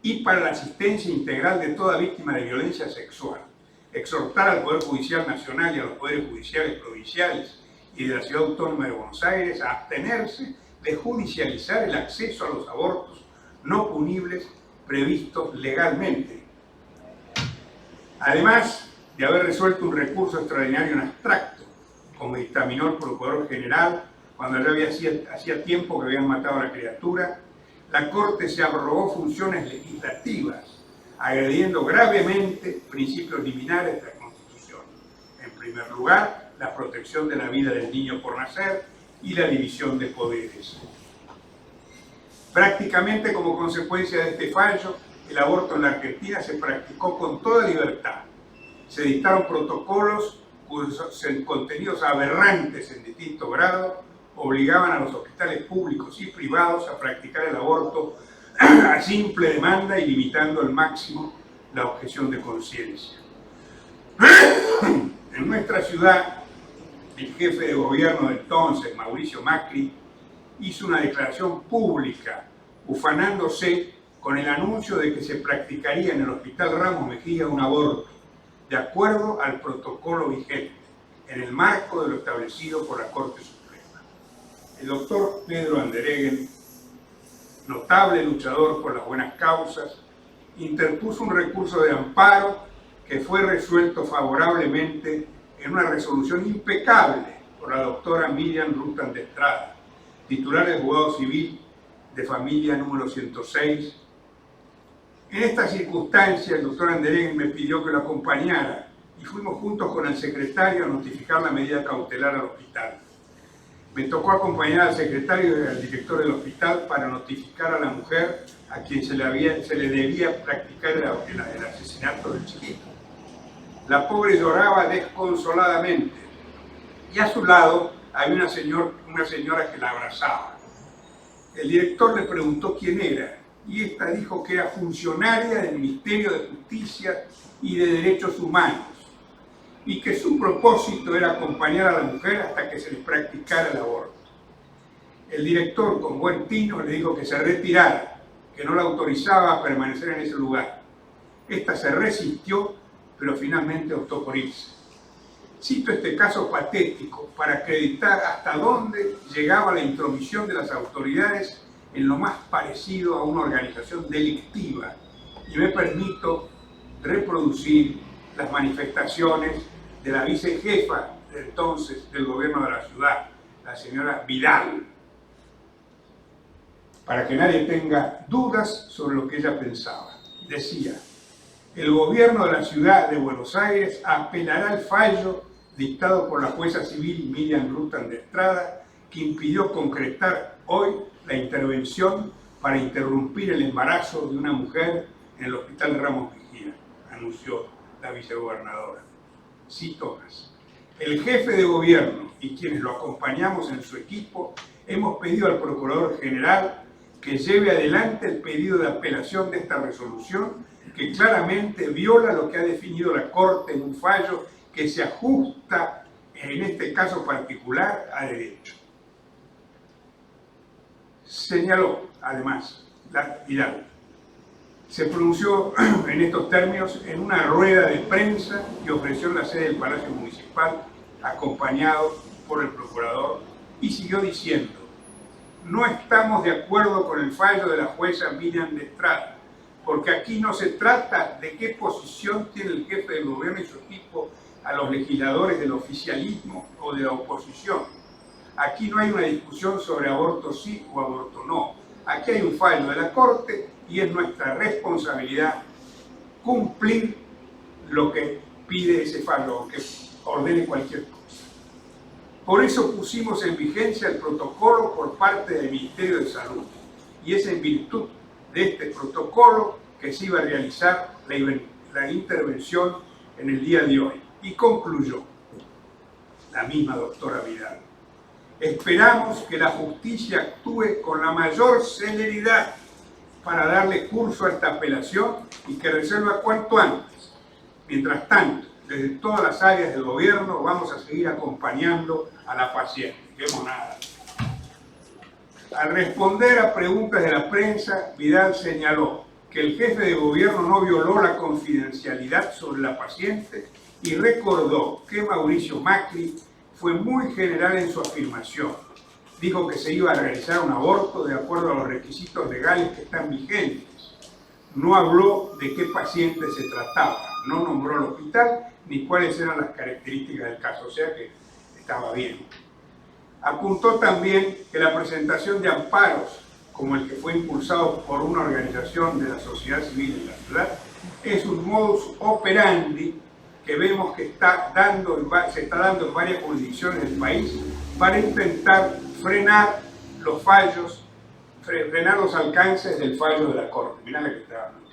y para la asistencia integral de toda víctima de violencia sexual. Exhortar al Poder Judicial Nacional y a los Poderes Judiciales Provinciales y de la Ciudad Autónoma de Buenos Aires a abstenerse de judicializar el acceso a los abortos no punibles previstos legalmente. Además de haber resuelto un recurso extraordinario en abstracto, como dictaminó el Procurador General cuando ya hacía tiempo que habían matado a la criatura, la Corte se arrogó funciones legislativas, agrediendo gravemente principios liminares de la Constitución. En primer lugar, la protección de la vida del niño por nacer y la división de poderes. Prácticamente como consecuencia de este fallo, el aborto en la Argentina se practicó con toda libertad. Se dictaron protocolos cuyos contenidos aberrantes en distinto grado obligaban a los hospitales públicos y privados a practicar el aborto a simple demanda y limitando al máximo la objeción de conciencia. En nuestra ciudad, el jefe de gobierno de entonces, Mauricio Macri, hizo una declaración pública ufanándose con el anuncio de que se practicaría en el Hospital Ramos Mejía un aborto de acuerdo al protocolo vigente, en el marco de lo establecido por la Corte Suprema. El doctor Pedro Andereguen, notable luchador por las buenas causas, interpuso un recurso de amparo que fue resuelto favorablemente en una resolución impecable por la doctora Miriam Rutan de Estrada, titular del Juzgado Civil de Familia número 106. En esta circunstancia, el doctor Andereguen me pidió que lo acompañara y fuimos juntos con el secretario a notificar la medida cautelar al hospital. Me tocó acompañar al secretario y al director del hospital para notificar a la mujer a quien se le debía practicar el asesinato del chiquito. La pobre lloraba desconsoladamente y a su lado había una señora que la abrazaba. El director le preguntó quién era y esta dijo que era funcionaria del Ministerio de Justicia y de Derechos Humanos y que su propósito era acompañar a la mujer hasta que se le practicara el aborto. El director, con buen tino, le dijo que se retirara, que no la autorizaba a permanecer en ese lugar. Esta se resistió, pero finalmente optó por irse. Cito este caso patético para acreditar hasta dónde llegaba la intromisión de las autoridades en lo más parecido a una organización delictiva, y me permito reproducir las manifestaciones de la vicejefa de entonces del gobierno de la ciudad, la señora Vidal, para que nadie tenga dudas sobre lo que ella pensaba. Decía: el gobierno de la ciudad de Buenos Aires apelará al fallo dictado por la jueza civil Miriam Rutan de Estrada, que impidió concretar hoy la intervención para interrumpir el embarazo de una mujer en el Hospital Ramos Mejía, anunció la vicegobernadora. Cito más: el jefe de gobierno y quienes lo acompañamos en su equipo hemos pedido al Procurador General que lleve adelante el pedido de apelación de esta resolución, que claramente viola lo que ha definido la Corte en un fallo que se ajusta, en este caso particular, a derecho. Señaló, además, Vidal. Se pronunció en estos términos en una rueda de prensa que ofreció en la sede del Palacio Municipal, acompañado por el procurador, y siguió diciendo: no estamos de acuerdo con el fallo de la jueza Miriam de Estrada, porque aquí no se trata de qué posición tiene el jefe del gobierno y su equipo a los legisladores del oficialismo o de la oposición. Aquí no hay una discusión sobre aborto sí o aborto no. Aquí hay un fallo de la Corte y es nuestra responsabilidad cumplir lo que pide ese fallo, o que ordene cualquier cosa. Por eso pusimos en vigencia el protocolo por parte del Ministerio de Salud y es en virtud de este protocolo que se iba a realizar la intervención en el día de hoy. Y concluyó la misma doctora Vidal: esperamos que la justicia actúe con la mayor celeridad para darle curso a esta apelación y que resuelva cuanto antes. Mientras tanto, desde todas las áreas del gobierno vamos a seguir acompañando a la paciente. ¡Qué monada! Al responder a preguntas de la prensa, Vidal señaló que el jefe de gobierno no violó la confidencialidad sobre la paciente y recordó que Mauricio Macri fue muy general en su afirmación. Dijo que se iba a realizar un aborto de acuerdo a los requisitos legales que están vigentes. No habló de qué paciente se trataba, no nombró el hospital ni cuáles eran las características del caso, o sea que estaba bien. Apuntó también que la presentación de amparos, como el que fue impulsado por una organización de la sociedad civil en la ciudad, es un modus operandi que vemos que se está dando en varias jurisdicciones del país para intentar frenar los fallos, frenar los alcances del fallo de la Corte. Mirá la que estaba hablando.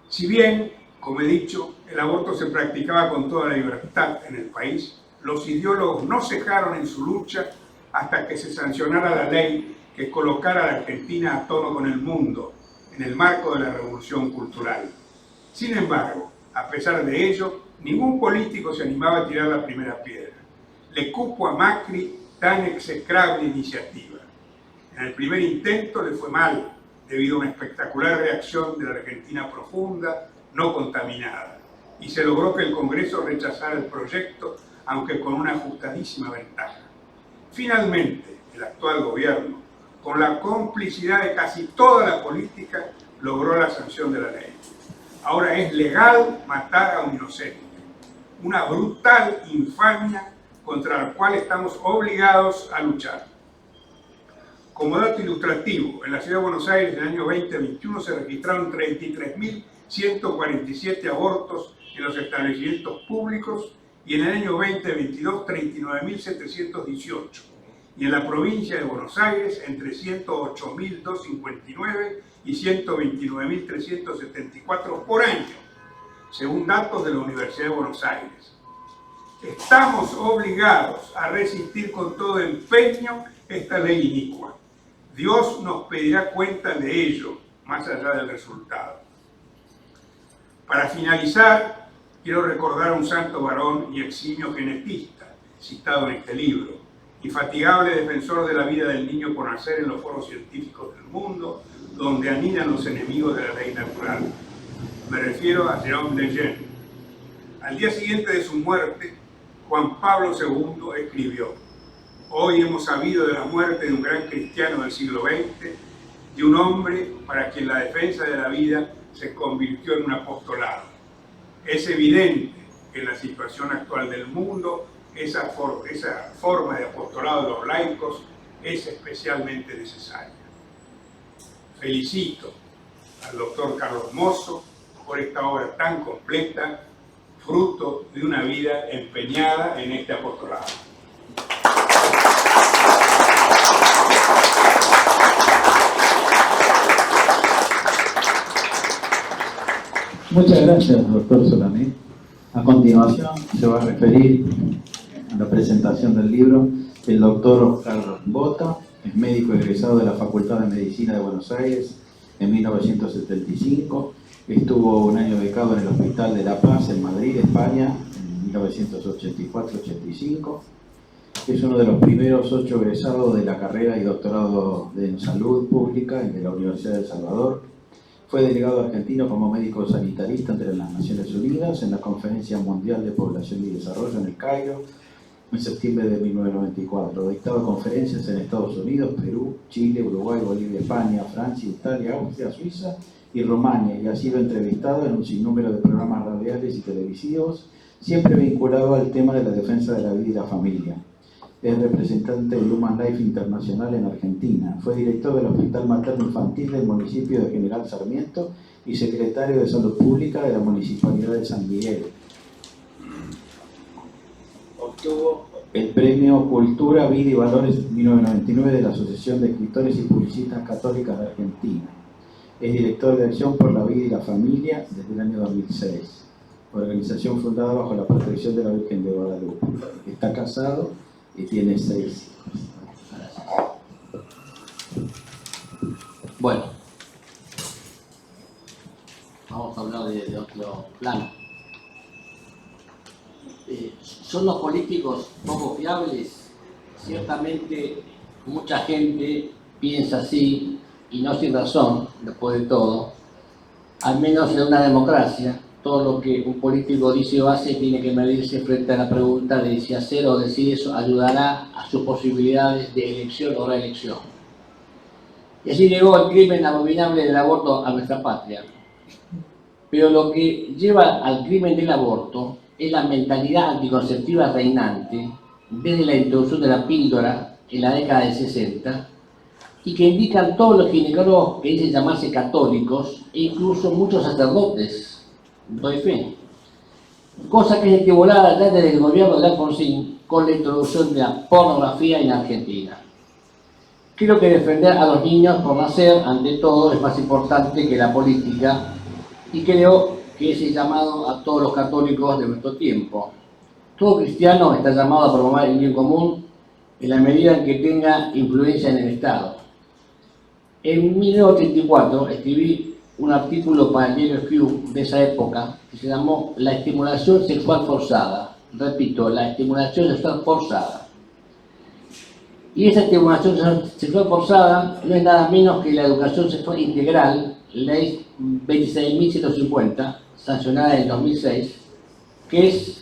Si bien, como he dicho, el aborto se practicaba con toda la libertad en el país, los ideólogos no cejaron en su lucha hasta que se sancionara la ley que colocara a la Argentina a tono con el mundo en el marco de la revolución cultural. Sin embargo, a pesar de ello, ningún político se animaba a tirar la primera piedra. Le cupo a Macri tan execrable iniciativa. En el primer intento le fue mal, debido a una espectacular reacción de la Argentina profunda, no contaminada, y se logró que el Congreso rechazara el proyecto, aunque con una ajustadísima ventaja. Finalmente, el actual gobierno, con la complicidad de casi toda la política, logró la sanción de la ley. Ahora es legal matar a un inocente, una brutal infamia contra la cual estamos obligados a luchar. Como dato ilustrativo, en la ciudad de Buenos Aires en el año 2021 se registraron 33.147 abortos en los establecimientos públicos y en el año 2022 39.718. Y en la provincia de Buenos Aires entre 108.259 y 129.374 por año, según datos de la Universidad de Buenos Aires. Estamos obligados a resistir con todo empeño esta ley inicua. Dios nos pedirá cuenta de ello, más allá del resultado. Para finalizar, quiero recordar a un santo varón y eximio genetista, citado en este libro, infatigable defensor de la vida del niño por nacer en los foros científicos del mundo, donde anidan los enemigos de la ley natural. Me refiero a Jérôme Lejeune. Al día siguiente de su muerte, Juan Pablo II escribió: hoy hemos sabido de la muerte de un gran cristiano del siglo XX, de un hombre para quien la defensa de la vida se convirtió en un apostolado. Es evidente que en la situación actual del mundo, esa forma de apostolado de los laicos es especialmente necesaria. Felicito al doctor Carlos Mosso por esta obra tan completa, fruto de una vida empeñada en este apostolado. Muchas gracias, doctor Solamé. A continuación se va a referir a la presentación del libro el doctor Oscar Bota, es médico egresado de la Facultad de Medicina de Buenos Aires en 1975. Estuvo un año becado en el Hospital de La Paz en Madrid, España, en 1984-85. Es uno de los primeros 8 egresados de la carrera y doctorado en salud pública de la Universidad de El Salvador. Fue delegado argentino como médico sanitarista entre las Naciones Unidas en la Conferencia Mundial de Población y Desarrollo en El Cairo en septiembre de 1994. Ha dictado conferencias en Estados Unidos, Perú, Chile, Uruguay, Bolivia, España, Francia, Italia, Austria, Suiza y Rumania, y ha sido entrevistado en un sinnúmero de programas radiales y televisivos, siempre vinculado al tema de la defensa de la vida y la familia. Es representante de Human Life Internacional en Argentina. Fue director del Hospital Materno Infantil del municipio de General Sarmiento y secretario de Salud Pública de la Municipalidad de San Miguel. Obtuvo el premio Cultura, Vida y Valores 1999 de la Asociación de Escritores y Publicistas Católicas de Argentina. Es director de Acción por la Vida y la Familia desde el año 2006, organización fundada bajo la protección de la Virgen de Guadalupe. Está casado y tiene 6 hijos. Bueno, vamos a hablar de otro plano. ¿Son los políticos poco fiables? Ciertamente mucha gente piensa así, y no sin razón, después de todo. Al menos en una democracia, todo lo que un político dice o hace tiene que medirse frente a la pregunta de si hacer o decir eso ayudará a sus posibilidades de elección o reelección. Y así llegó el crimen abominable del aborto a nuestra patria. Pero lo que lleva al crimen del aborto es la mentalidad anticonceptiva reinante desde la introducción de la píldora en la década de 60 y que indican todos los ginecólogos que dicen llamarse católicos e incluso muchos sacerdotes, doy fe. Cosa que es estipulada ya desde el gobierno de Alfonsín con la introducción de la pornografía en Argentina. Creo que defender a los niños por nacer, ante todo, es más importante que la política y creo que es el llamado a todos los católicos de nuestro tiempo. Todo cristiano está llamado a promover el bien común en la medida en que tenga influencia en el Estado. En 1984 escribí un artículo para el diario Q de esa época que se llamó La estimulación sexual forzada. Repito, la estimulación sexual forzada. Y esa estimulación sexual forzada no es nada menos que la educación sexual integral, ley 26.150, sancionada en el 2006, que es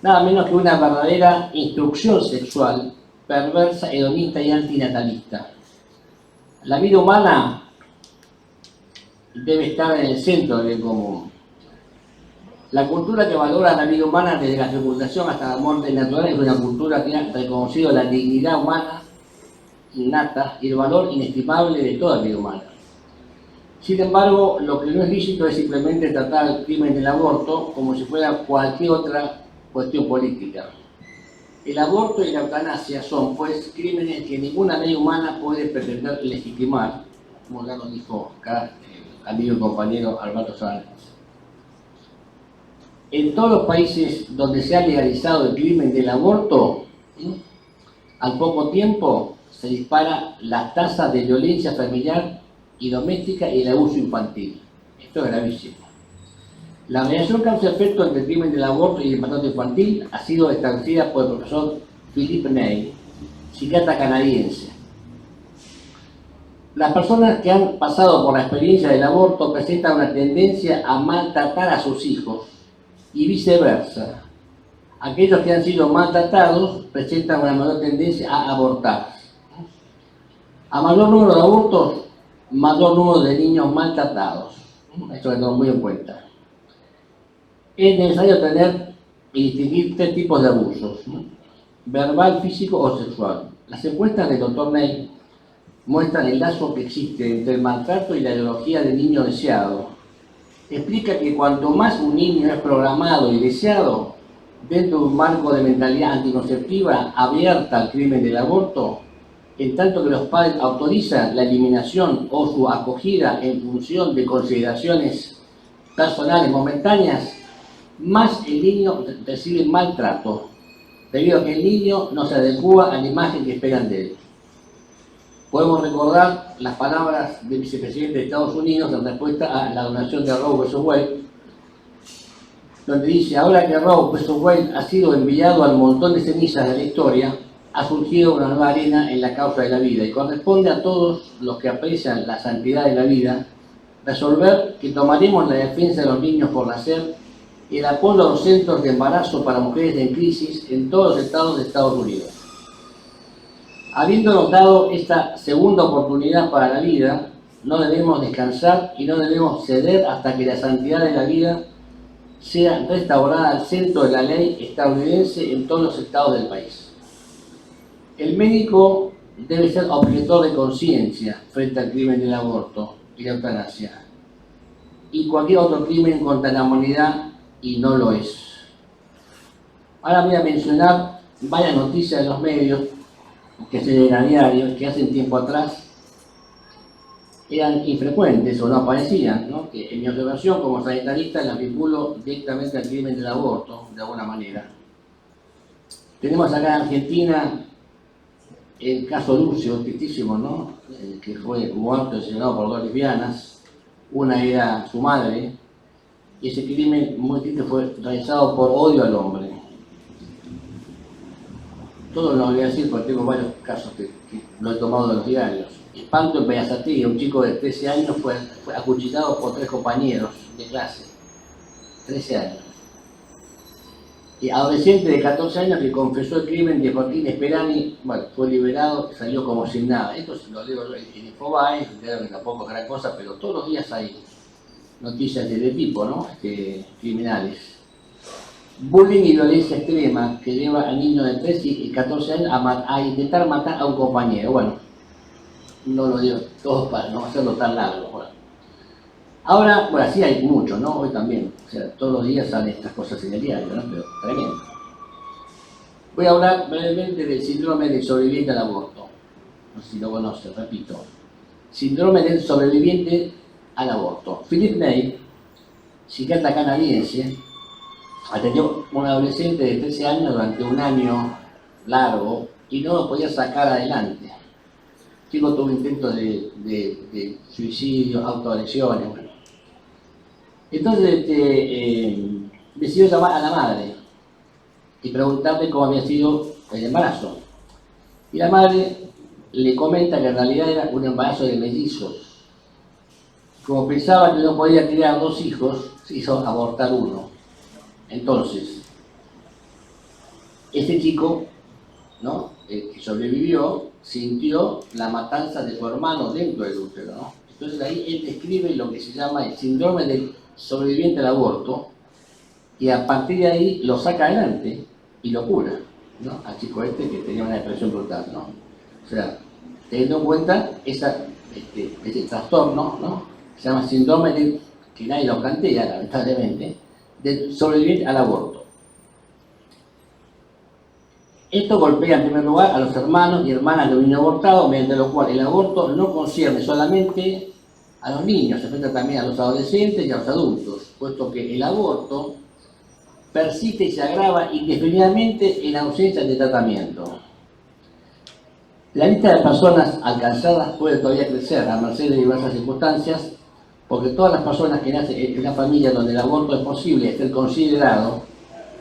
nada menos que una verdadera instrucción sexual perversa, hedonista y antinatalista. La vida humana debe estar en el centro del bien común. La cultura que valora la vida humana desde la fecundación hasta la muerte natural es una cultura que ha reconocido la dignidad humana innata y el valor inestimable de toda vida humana. Sin embargo, lo que no es lícito es simplemente tratar el crimen del aborto como si fuera cualquier otra cuestión política. El aborto y la eutanasia son, pues, crímenes que ninguna ley humana puede pretender legitimar, como ya lo dijo acá el amigo y compañero Alberto Sánchez. En todos los países donde se ha legalizado el crimen del aborto, al poco tiempo se dispara la tasa de violencia familiar y doméstica y el abuso infantil. Esto es gravísimo. La relación causa-efecto entre el crimen del aborto y el maltrato infantil ha sido establecida por el profesor Philip Ney, psiquiatra canadiense. Las personas que han pasado por la experiencia del aborto presentan una tendencia a maltratar a sus hijos y viceversa. Aquellos que han sido maltratados presentan una mayor tendencia a abortar. A mayor número de abortos, mayor número de niños maltratados. Esto lo tenemos muy en cuenta. Es necesario tener y distinguir 3 tipos de abusos: verbal, físico o sexual. Las encuestas del Dr. Ney muestran el lazo que existe entre el maltrato y la ideología del niño deseado. Explica que cuanto más un niño es programado y deseado dentro de un marco de mentalidad anticonceptiva abierta al crimen del aborto, en tanto que los padres autorizan la eliminación o su acogida en función de consideraciones personales momentáneas, más el niño recibe maltrato, debido a que el niño no se adecua a la imagen que esperan de él. Podemos recordar las palabras del vicepresidente de Estados Unidos en respuesta a la donación de Roe vs. Wade, donde dice: ahora que Roe vs. Wade ha sido enviado al montón de cenizas de la historia, ha surgido una nueva arena en la causa de la vida y corresponde a todos los que aprecian la santidad de la vida resolver que tomaremos la defensa de los niños por nacer y el apoyo a los centros de embarazo para mujeres en crisis en todos los estados de Estados Unidos. Habiéndonos dado esta segunda oportunidad para la vida, no debemos descansar y no debemos ceder hasta que la santidad de la vida sea restaurada al centro de la ley estadounidense en todos los estados del país. El médico debe ser objetor de conciencia frente al crimen del aborto y la eutanasia y cualquier otro crimen contra la humanidad, y no lo es. Ahora voy a mencionar varias noticias de los medios que se leen a diario, que hace tiempo atrás eran infrecuentes o no aparecían, ¿no? Que en mi observación como sanitarista las vinculo directamente al crimen del aborto, de alguna manera. Tenemos acá en Argentina el caso Lucio, tristísimo, ¿no? Que fue muerto y asesinado por dos lesbianas. Una era su madre, y ese crimen muy triste fue realizado por odio al hombre. Todo lo voy a decir porque tengo varios casos que lo he tomado de los diarios. Espanto en Bellazatí, un chico de 13 años fue acuchillado por 3 compañeros de clase. 13 años. Y adolescente de 14 años que confesó el crimen de Joaquín Esperani, bueno, fue liberado y salió como sin nada. Esto lo leo en Infobae, tampoco es gran cosa, pero todos los días hay noticias de este tipo, ¿no? Criminales. Bullying y violencia extrema que lleva al niño de 13 y 14 años a intentar matar a un compañero. Bueno, no lo digo todo para no hacerlo tan largo. Bueno. Ahora, bueno, sí hay mucho, ¿no? Hoy también. O sea, todos los días salen estas cosas en el diario, ¿no? Pero tremendo. Voy a hablar brevemente del síndrome del sobreviviente al aborto. No sé si lo conocen, repito. Síndrome del sobreviviente al aborto. Philip Ney, psiquiatra canadiense, atendió a un adolescente de 13 años durante un año largo y no lo podía sacar adelante. El chico tuvo intentos de suicidio, autolesiones, bueno. Entonces decidió llamar a la madre y preguntarle cómo había sido el embarazo. Y la madre le comenta que en realidad era un embarazo de mellizos. Como pensaba que no podía criar 2 hijos, se hizo abortar uno. Entonces, este chico, ¿no? El que sobrevivió, sintió la matanza de su hermano dentro del útero, ¿no? Entonces ahí él describe lo que se llama el síndrome del sobreviviente al aborto y a partir de ahí lo saca adelante y lo cura, ¿no? Al chico que tenía una depresión brutal, ¿no? O sea, teniendo en cuenta ese trastorno, ¿no? Se llama síndrome del, que nadie lo plantea, lamentablemente, del sobreviviente al aborto. Esto golpea en primer lugar a los hermanos y hermanas de un niño abortado, mediante lo cual el aborto no concierne solamente a los niños, se afecta también a los adolescentes y a los adultos, puesto que el aborto persiste y se agrava indefinidamente en ausencia de tratamiento. La lista de personas alcanzadas puede todavía crecer a merced de diversas circunstancias, porque todas las personas que nacen en una familia donde el aborto es posible ser considerado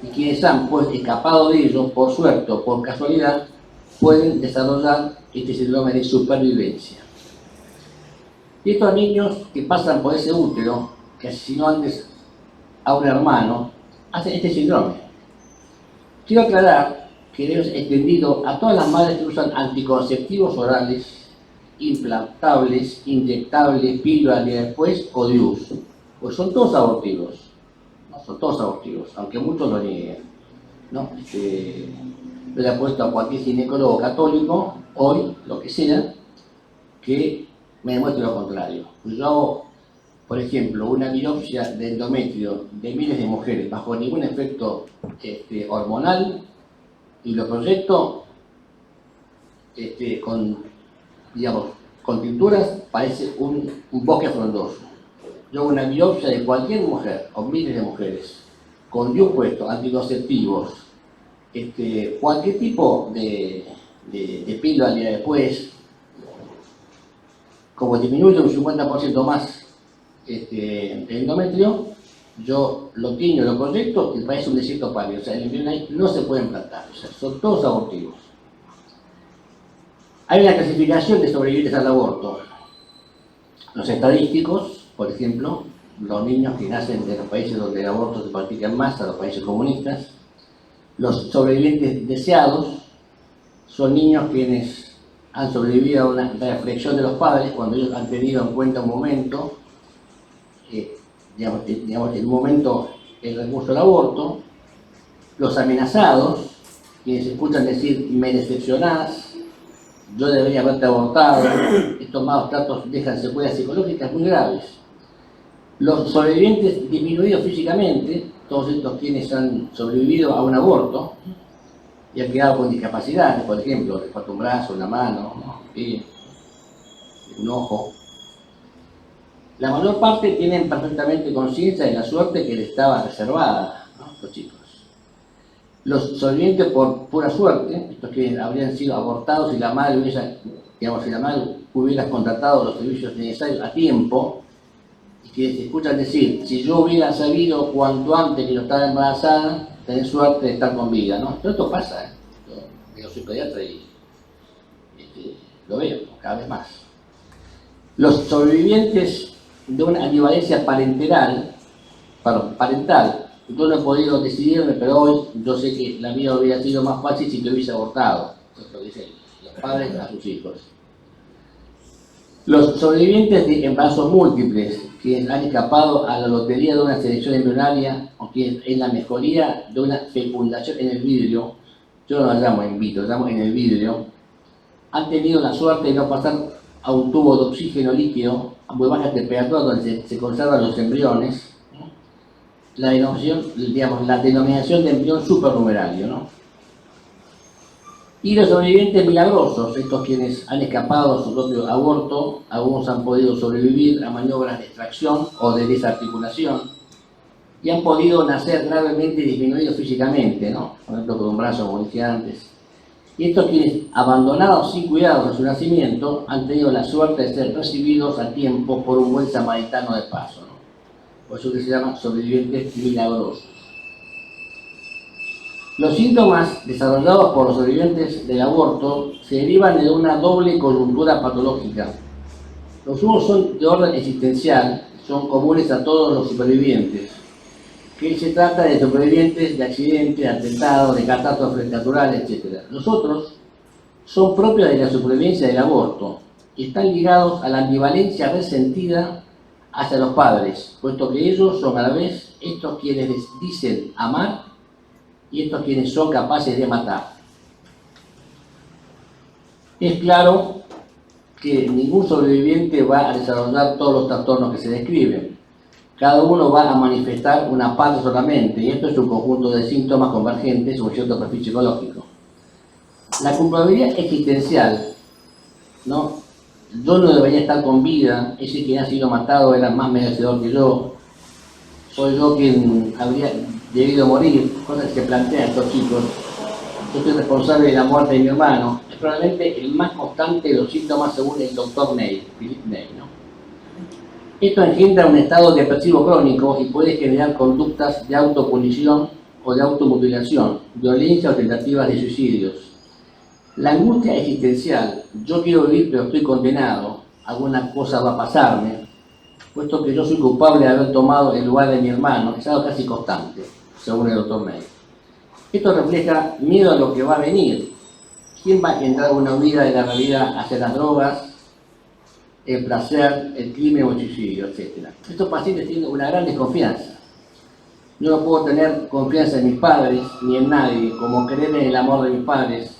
y quienes han pues escapado de ello por suerte o por casualidad pueden desarrollar este síndrome de supervivencia. Y estos niños que pasan por ese útero, que asesinó antes a un hermano, hacen este síndrome. Quiero aclarar que es extendido a todas las madres que usan anticonceptivos orales, implantables, inyectables, píldoras de después o de uso, pues son todos abortivos, ¿no? Son todos abortivos, aunque muchos lo nieguen, ¿no? Yo le he puesto a cualquier ginecólogo católico, hoy, lo que sea, que me demuestre lo contrario. Pues yo hago, por ejemplo, una biopsia de endometrio de miles de mujeres bajo ningún efecto hormonal y lo proyecto con tinturas, parece un bosque frondoso. Yo hago una biopsia de cualquier mujer, o miles de mujeres, con DIU puesto, anticonceptivos, cualquier tipo de píldora al día después, como disminuye un 50% más el endometrio, yo lo tiño, lo proyecto y parece un desierto pálido. O sea, el embrión ahí no se puede implantar, o sea, son todos abortivos. Hay una clasificación de sobrevivientes al aborto. Los estadísticos, por ejemplo, los niños que nacen de los países donde el aborto se practica en masa, los países comunistas. Los sobrevivientes deseados son niños quienes han sobrevivido a una reflexión de los padres cuando ellos han tenido en cuenta un momento, en un momento el recurso al aborto. Los amenazados, quienes escuchan decir me decepcionás, yo debería haberte abortado, estos malos tratos dejan secuelas psicológicas muy graves. Los sobrevivientes disminuidos físicamente, todos estos quienes han sobrevivido a un aborto, y han quedado con discapacidades, por ejemplo, les falta un brazo, una mano, ¿no? Y un ojo. La mayor parte tienen perfectamente conciencia de la suerte que les estaba reservada, ¿no? Los chicos. Los sobrevivientes por pura suerte, estos que habrían sido abortados si la madre hubiera contratado los servicios necesarios a tiempo, y que se escuchan decir, si yo hubiera sabido cuanto antes que yo estaba embarazada, tener suerte de estar con vida, ¿no? Todo esto pasa, ¿eh? Yo soy pediatra y lo veo cada vez más. Los sobrevivientes de una ambivalencia parental, yo no he podido decidirme, pero hoy yo sé que la vida hubiera sido más fácil si te hubiese abortado. Eso lo dicen los padres a sus hijos. Los sobrevivientes de embarazos múltiples, quienes han escapado a la lotería de una selección embrionaria o quienes en la mejoría de una fecundación en el vidrio, yo no la llamo in vitro, la llamo en el vidrio, han tenido la suerte de no pasar a un tubo de oxígeno líquido a muy baja temperatura donde se conservan los embriones, ¿no? La denominación de embrión supernumerario, ¿no? Y los sobrevivientes milagrosos, estos quienes han escapado a su propio aborto, algunos han podido sobrevivir a maniobras de extracción o de desarticulación y han podido nacer gravemente disminuidos físicamente, ¿no? Por ejemplo, con un brazo, como dije antes. Y estos quienes, abandonados sin cuidados a su nacimiento, han tenido la suerte de ser recibidos a tiempo por un buen samaritano de paso, ¿no? Por eso que se llaman sobrevivientes milagrosos. Los síntomas desarrollados por los sobrevivientes del aborto se derivan de una doble coyuntura patológica. Los unos son de orden existencial, son comunes a todos los supervivientes, que se trata de sobrevivientes de accidentes, de atentados, de catástrofes naturales, etc. Los otros son propios de la supervivencia del aborto y están ligados a la ambivalencia resentida hacia los padres, puesto que ellos son a la vez estos quienes les dicen amar y estos quienes son capaces de matar. Es claro que ningún sobreviviente va a desarrollar todos los trastornos que se describen. Cada uno va a manifestar una parte solamente, y esto es un conjunto de síntomas convergentes o un cierto perfil psicológico. La culpabilidad existencial, ¿no? Yo no debería estar con vida, ese quien ha sido matado era más merecedor que yo, soy yo quien habría debido morir, cosas que se plantean estos chicos. Yo soy responsable de la muerte de mi hermano. Es probablemente el más constante de los síntomas según el doctor Ney, Philip Ney, ¿no? Esto engendra un estado depresivo crónico y puede generar conductas de autopunición o de automutilación, violencia o tentativas de suicidios. La angustia existencial, yo quiero vivir pero estoy condenado, alguna cosa va a pasarme, puesto que yo soy culpable de haber tomado el lugar de mi hermano, es algo casi constante, según el doctor Ney. Esto refleja miedo a lo que va a venir. ¿Quién va a engendrar una huida de la realidad hacia las drogas, el placer, el crimen o el suicidio, etc.? Estos pacientes tienen una gran desconfianza. Yo no puedo tener confianza en mis padres ni en nadie, como creer en el amor de mis padres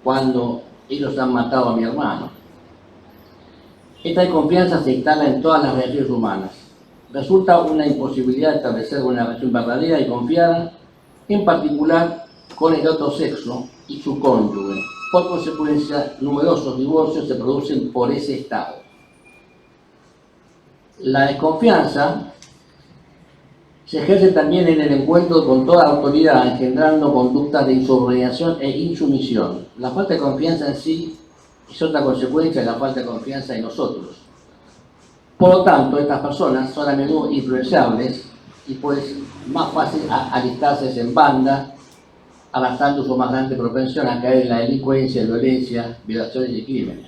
cuando ellos han matado a mi hermano. Esta desconfianza se instala en todas las relaciones humanas. Resulta una imposibilidad establecer una relación verdadera y confiada, en particular con el otro sexo y su cónyuge. Por consecuencia, numerosos divorcios se producen por ese estado. La desconfianza se ejerce también en el encuentro con toda autoridad, engendrando conductas de insubordinación e insumisión. La falta de confianza en sí es otra consecuencia de la falta de confianza en nosotros. Por lo tanto, estas personas son a menudo influenciables y pues más fácil alistarse en banda, arrastrando su más grande propensión a caer en la delincuencia, violencia, violaciones y crímenes.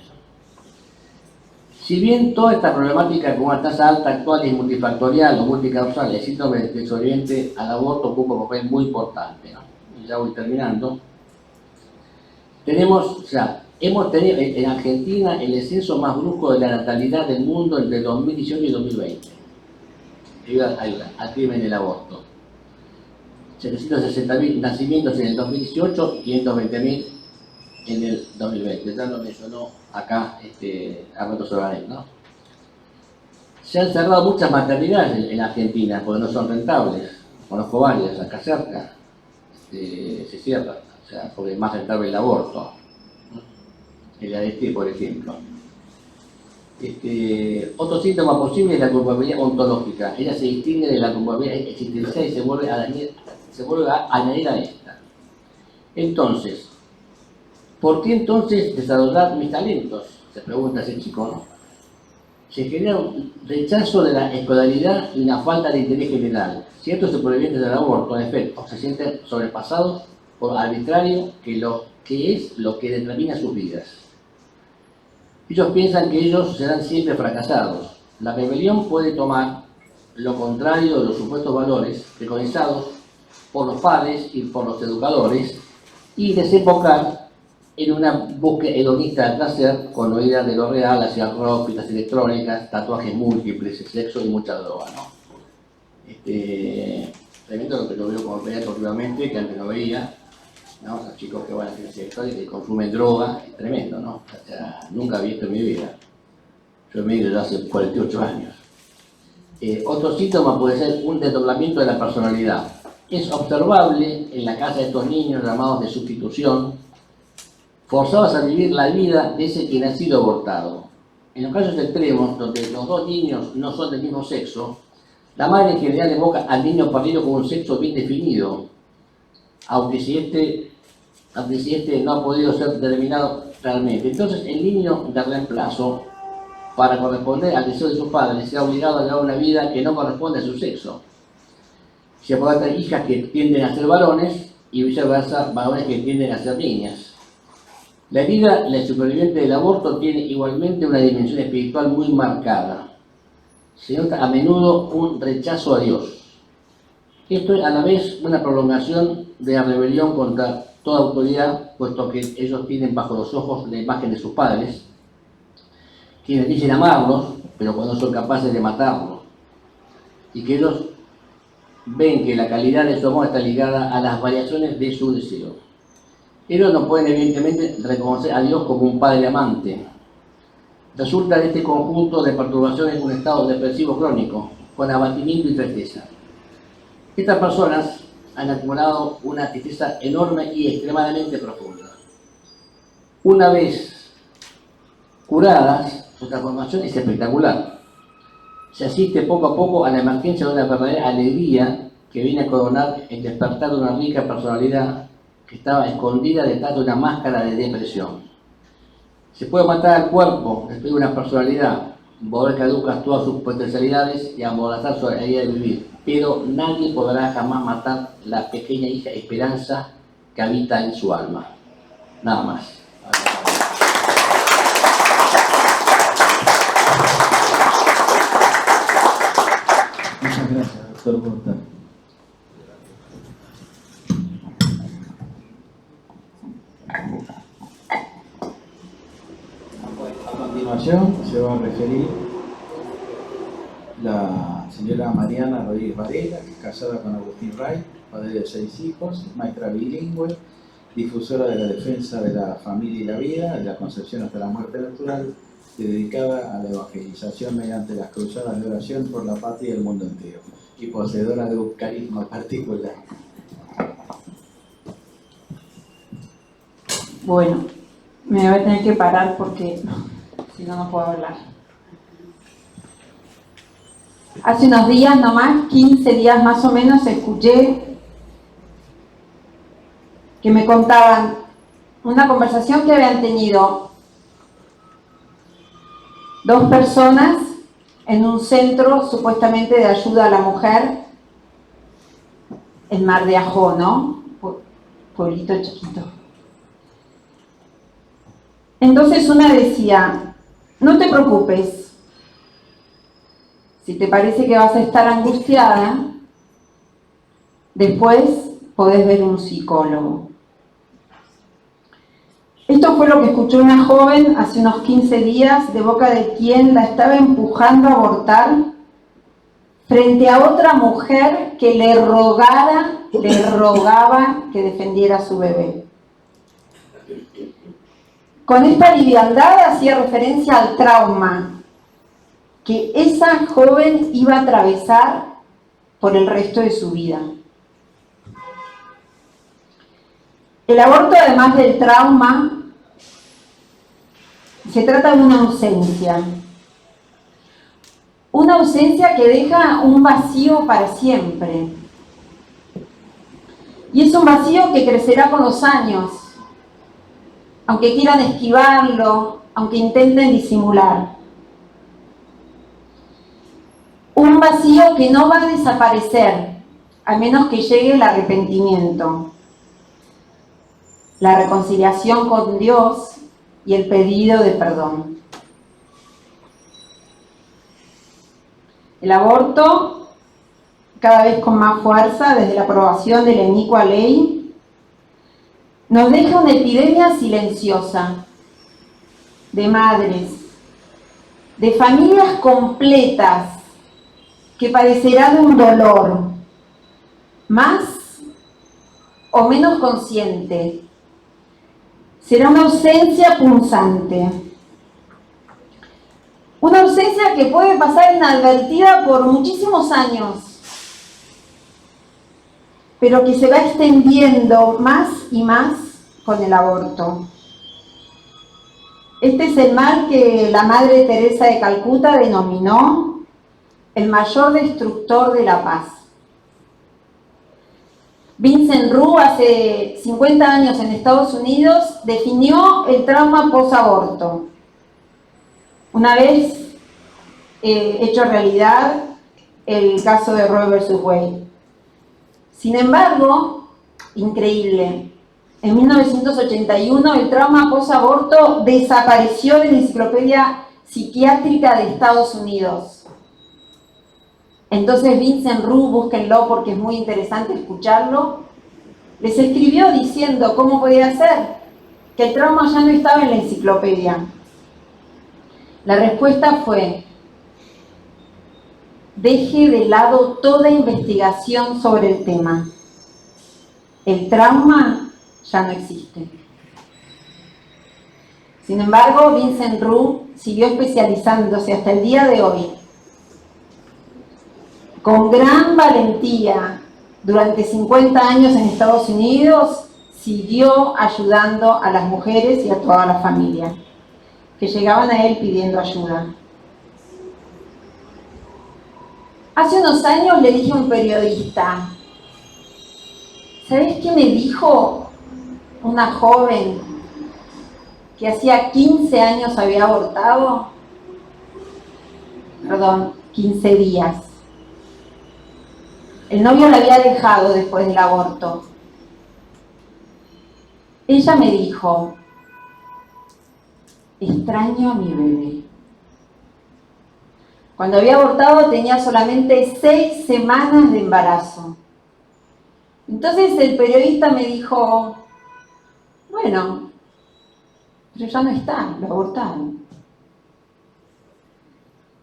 Si bien toda esta problemática con una tasa alta actual es multifactorial o multicausal, el síndrome del sobreviviente al aborto ocupa un papel muy importante, ¿no? Y ya voy terminando. Hemos tenido en Argentina el descenso más brusco de la natalidad del mundo entre 2018 y 2020. Ayuda al crimen del aborto. 760.000 nacimientos en el 2018 y 520.000 en el 2020. Ya lo mencionó acá Alberto Solanés, ¿no? Se han cerrado muchas maternidades en Argentina porque no son rentables. Conozco varias, acá cerca. Se cierran. sea, porque es más rentable el aborto. El ADT, por ejemplo. Otro síntoma posible es la culpabilidad ontológica. Ella se distingue de la culpabilidad existencial y se vuelve a añadir a esta. Entonces, ¿por qué entonces desarrollar mis talentos? Se pregunta ese chico, ¿no? Se genera un rechazo de la escolaridad y una falta de interés general. Ciertos supervivientes del aborto, en efecto, se sienten sobrepasados por arbitrario que es lo que determina sus vidas. Ellos piensan que ellos serán siempre fracasados. La rebelión puede tomar lo contrario de los supuestos valores preconizados por los padres y por los educadores y desembocar en una búsqueda hedonista del placer con oídas de lo real hacia rock, pistas electrónicas, tatuajes múltiples, sexo y mucha droga, ¿no? Tremendo lo que yo veo como pelear últimamente, que antes no veía, ¿no? Los chicos que van a ciencia electrónica y que consumen droga, es tremendo, ¿no? O sea, nunca he visto en mi vida. Yo me he ido hace 48 años. Otro síntoma puede ser un desdoblamiento de la personalidad. Es observable en la casa de estos niños llamados de sustitución, forzados a vivir la vida de ese quien ha sido abortado. En los casos extremos, donde los dos niños no son del mismo sexo, la madre en general evoca al niño perdido con un sexo bien definido, aunque si este no ha podido ser determinado realmente. Entonces el niño de reemplazo, para corresponder al deseo de sus padres, se ha obligado a llevar una vida que no corresponde a su sexo. Se puede tener hijas que tienden a ser varones y viceversa, varones que tienden a ser niñas. La herida del superviviente del aborto tiene igualmente una dimensión espiritual muy marcada. Se nota a menudo un rechazo a Dios. Esto es a la vez una prolongación de la rebelión contra toda autoridad, puesto que ellos tienen bajo los ojos la imagen de sus padres, quienes dicen amarlos, pero cuando son capaces de matarlos. Y que ellos ven que la calidad de su amor está ligada a las variaciones de su deseo. Ellos no pueden evidentemente reconocer a Dios como un padre amante. Resulta de este conjunto de perturbaciones un estado depresivo crónico, con abatimiento y tristeza. Estas personas han acumulado una tristeza enorme y extremadamente profunda. Una vez curadas, su transformación es espectacular. Se asiste poco a poco a la emergencia de una verdadera alegría que viene a coronar el despertar de una rica personalidad que estaba escondida detrás de una máscara de depresión. Se puede matar al cuerpo, despedir una personalidad, volver caducas todas sus potencialidades y amordazar su alegría de vivir, pero nadie podrá jamás matar la pequeña hija esperanza que habita en su alma. Nada más. Muchas gracias, doctor Borta. A continuación se va a referir la señora Mariana Rodríguez Varela, que es casada con Agustín Ray, padre de 6 hijos, es maestra bilingüe, difusora de la defensa de la familia y la vida, de la concepción hasta la muerte natural, y dedicada a la evangelización mediante las cruzadas de oración por la patria y el mundo entero, y poseedora de un carisma particular. Bueno, me voy a tener que parar porque si no, no puedo hablar. Hace unos días nomás, 15 días más o menos, escuché que me contaban una conversación que habían tenido 2 personas en un centro supuestamente de ayuda a la mujer en Mar de Ajó, ¿no? Pueblito chiquito. Entonces una decía, no te preocupes, si te parece que vas a estar angustiada, después podés ver un psicólogo. Esto fue lo que escuchó una joven hace unos 15 días de boca de quien la estaba empujando a abortar frente a otra mujer que le rogaba que defendiera a su bebé. Con esta liviandad hacía referencia al trauma que esa joven iba a atravesar por el resto de su vida. El aborto, además del trauma, se trata de una ausencia. Una ausencia que deja un vacío para siempre. Y es un vacío que crecerá con los años, aunque quieran esquivarlo, aunque intenten disimular. Un vacío que no va a desaparecer, a menos que llegue el arrepentimiento, la reconciliación con Dios y el pedido de perdón. El aborto, cada vez con más fuerza desde la aprobación de la inicua ley, nos deja una epidemia silenciosa de madres, de familias completas que padecerán un dolor más o menos consciente. Será una ausencia punzante. Una ausencia que puede pasar inadvertida por muchísimos años, pero que se va extendiendo más y más con el aborto. Este es el mal que la Madre Teresa de Calcuta denominó el mayor destructor de la paz. Vincent Roux, hace 50 años en Estados Unidos, definió el trauma post-aborto. Una vez hecho realidad el caso de Roe versus Wade. Sin embargo, increíble, en 1981 el trauma post-aborto desapareció de la Enciclopedia Psiquiátrica de Estados Unidos. Entonces Vincent Roux, búsquenlo porque es muy interesante escucharlo, les escribió diciendo cómo podía ser que el trauma ya no estaba en la enciclopedia. La respuesta fue: deje de lado toda investigación sobre el tema. El trauma ya no existe. Sin embargo, Vincent Roux siguió especializándose hasta el día de hoy. Con gran valentía, durante 50 años en Estados Unidos, siguió ayudando a las mujeres y a toda la familia que llegaban a él pidiendo ayuda. Hace unos años le dije a un periodista: ¿sabés qué me dijo una joven que hacía 15 años había abortado? 15 días. El novio la había dejado después del aborto. Ella me dijo: extraño a mi bebé. Cuando había abortado tenía solamente 6 semanas de embarazo. Entonces el periodista me dijo: bueno, pero ya no está, lo abortaron.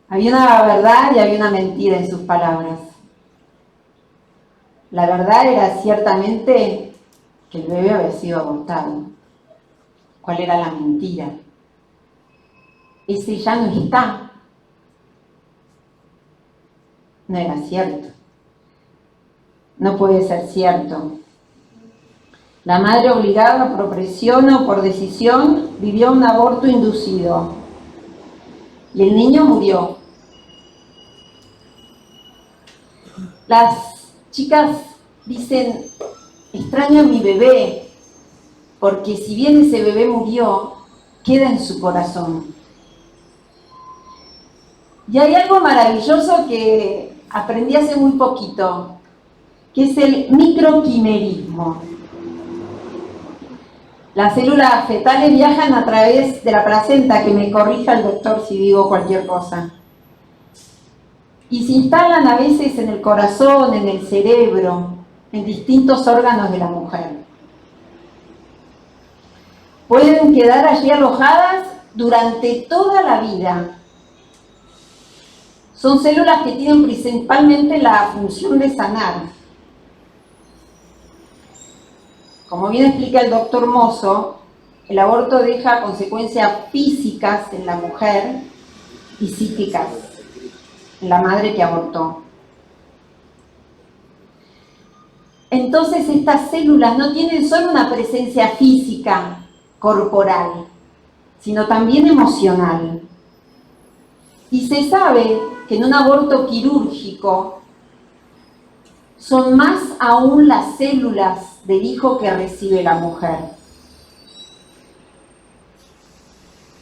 Había una verdad y había una mentira en sus palabras. La verdad era ciertamente que el bebé había sido abortado. ¿Cuál era la mentira? Ese ya no está. No era cierto. No puede ser cierto. La madre, obligada por presión o por decisión, vivió un aborto inducido. Y el niño murió. Las chicas dicen: extraño a mi bebé, porque si bien ese bebé murió, queda en su corazón. Y hay algo maravilloso que aprendí hace muy poquito, que es el microquimerismo. Las células fetales viajan a través de la placenta, que me corrija el doctor si digo cualquier cosa, y se instalan a veces en el corazón, en el cerebro, en distintos órganos de la mujer. Pueden quedar allí alojadas durante toda la vida. Son células que tienen principalmente la función de sanar. Como bien explica el doctor Mozo, el aborto deja consecuencias físicas en la mujer y psíquicas en la madre que abortó. entonces estas células no tienen solo una presencia física, corporal, sino también emocional. Y se sabe que en un aborto quirúrgico son más aún las células del hijo que recibe la mujer.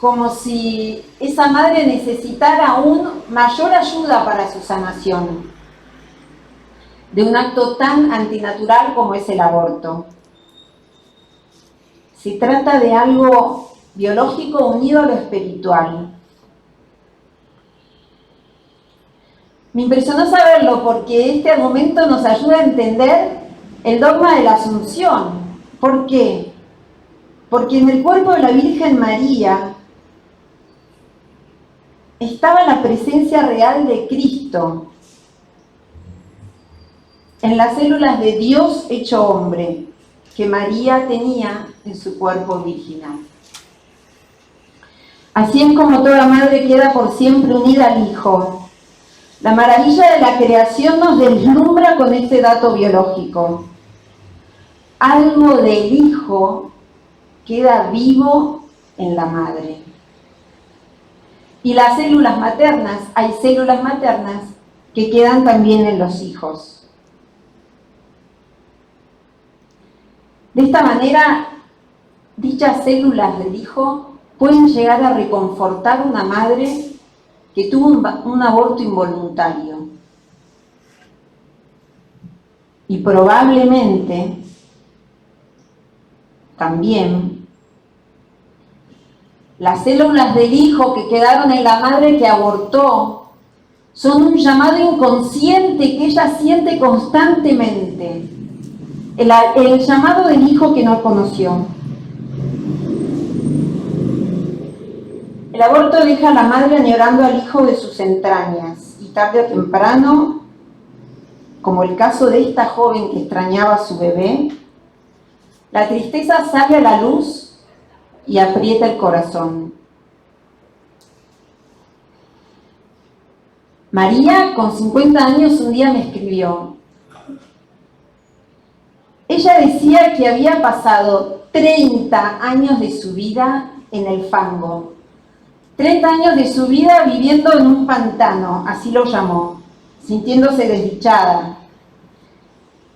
Como si esa madre necesitara aún mayor ayuda para su sanación de un acto tan antinatural como es el aborto. Se trata de algo biológico unido a lo espiritual. Me impresionó saberlo porque este argumento nos ayuda a entender el dogma de la Asunción. ¿Por qué? Porque en el cuerpo de la Virgen María estaba la presencia real de Cristo, en las células de Dios hecho hombre, que María tenía en su cuerpo virginal. Así es como toda madre queda por siempre unida al Hijo. La maravilla de la creación nos deslumbra con este dato biológico. Algo del Hijo queda vivo en la madre. Y las células maternas, hay células maternas que quedan también en los hijos. De esta manera, dichas células del hijo pueden llegar a reconfortar a una madre que tuvo un aborto involuntario. Y probablemente también las células del hijo que quedaron en la madre que abortó son un llamado inconsciente que ella siente constantemente. El llamado del hijo que no conoció. El aborto deja a la madre añorando al hijo de sus entrañas y tarde o temprano, como el caso de esta joven que extrañaba a su bebé, la tristeza sale a la luz y aprieta el corazón. María, con 50 años, un día me escribió. Ella decía que había pasado 30 años de su vida en el fango. 30 años de su vida viviendo en un pantano, así lo llamó, sintiéndose desdichada.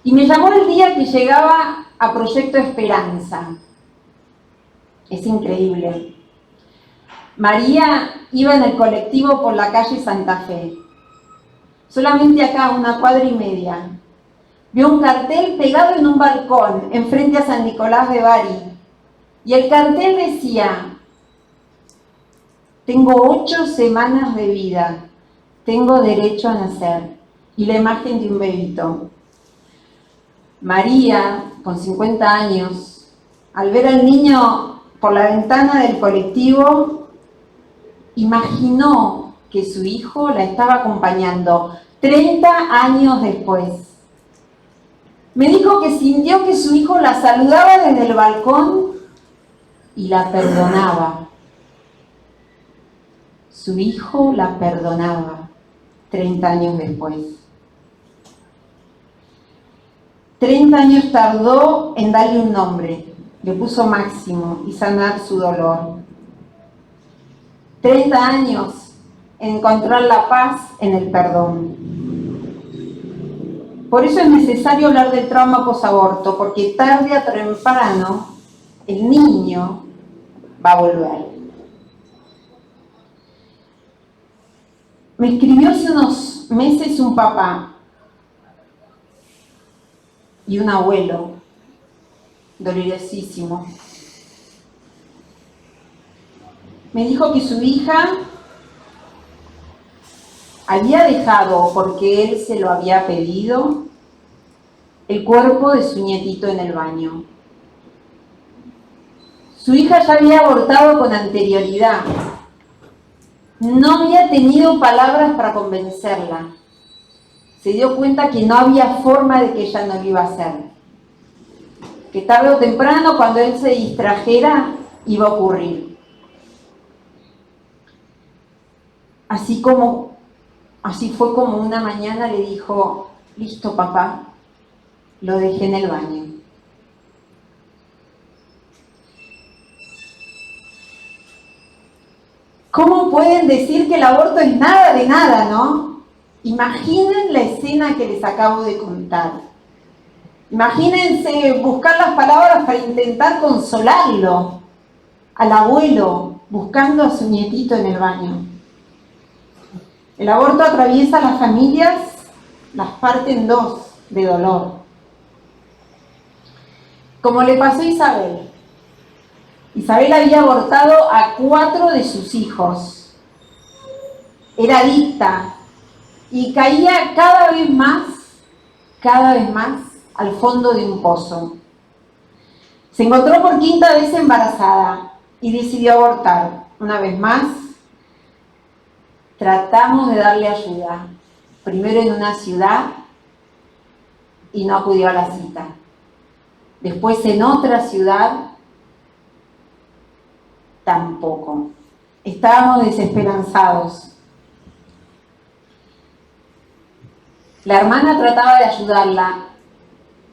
Y me llamó el día que llegaba a Proyecto Esperanza. Es increíble. María iba en el colectivo por la calle Santa Fe. Solamente acá, a 1,5 cuadras. Vio un cartel pegado en un balcón, enfrente a San Nicolás de Bari. Y el cartel decía: tengo 8 semanas de vida, tengo derecho a nacer. Y la imagen de un bebito. María, con 50 años, al ver al niño por la ventana del colectivo, imaginó que su hijo la estaba acompañando 30 años después. Me dijo que sintió que su hijo la saludaba desde el balcón y la perdonaba. Su hijo la perdonaba 30 años después. 30 años tardó en darle un nombre, le puso Máximo y sanar su dolor. 30 años en encontrar la paz en el perdón. Por eso es necesario hablar del trauma posaborto, porque tarde o temprano el niño va a volver. Me escribió hace unos meses un papá y un abuelo, dolorosísimo. Me dijo que su hija había dejado, porque él se lo había pedido, el cuerpo de su nietito en el baño. Su hija ya había abortado con anterioridad. No había tenido palabras para convencerla. Se dio cuenta que no había forma de que ella no lo iba a hacer. Que tarde o temprano, cuando él se distrajera, iba a ocurrir. Así fue como una mañana le dijo: listo, papá, lo dejé en el baño. ¿Cómo pueden decir que el aborto es nada de nada, no? Imaginen la escena que les acabo de contar. Imagínense buscar las palabras para intentar consolarlo, al abuelo, buscando a su nietito en el baño. El aborto atraviesa a las familias, las parte en dos de dolor. Como le pasó a Isabel. Isabel había abortado a 4 de sus hijos. Era adicta y caía cada vez más al fondo de un pozo. Se encontró por 5ª vez embarazada y decidió abortar. Una vez más, tratamos de darle ayuda, primero en una ciudad y no acudió a la cita. Después en otra ciudad, tampoco. Estábamos desesperanzados. La hermana trataba de ayudarla,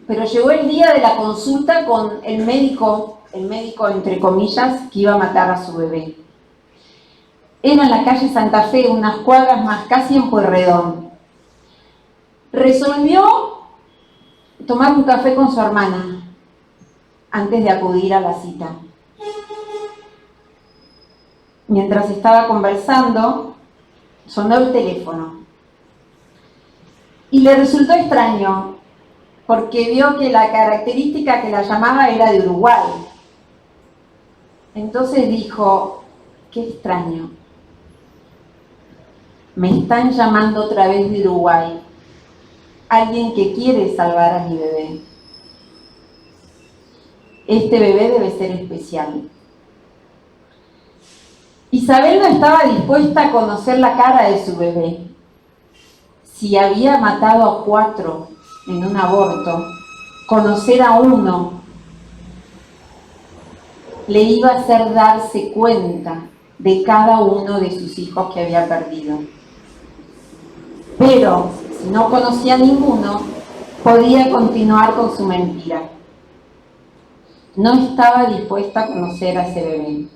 pero llegó el día de la consulta con el médico entre comillas, que iba a matar a su bebé. Era en la calle Santa Fe, unas cuadras más, casi en Pueyrredón. Resolvió tomar un café con su hermana antes de acudir a la cita. Mientras estaba conversando, sonó el teléfono. Y le resultó extraño, porque vio que la característica que la llamaba era de Uruguay. Entonces dijo, qué extraño. Me están llamando otra vez de Uruguay. Alguien que quiere salvar a mi bebé. Este bebé debe ser especial. Isabel no estaba dispuesta a conocer la cara de su bebé. Si había matado a 4 en un aborto, conocer a uno le iba a hacer darse cuenta de cada uno de sus hijos que había perdido. Pero si no conocía a ninguno, podía continuar con su mentira. No estaba dispuesta a conocer a ese bebé.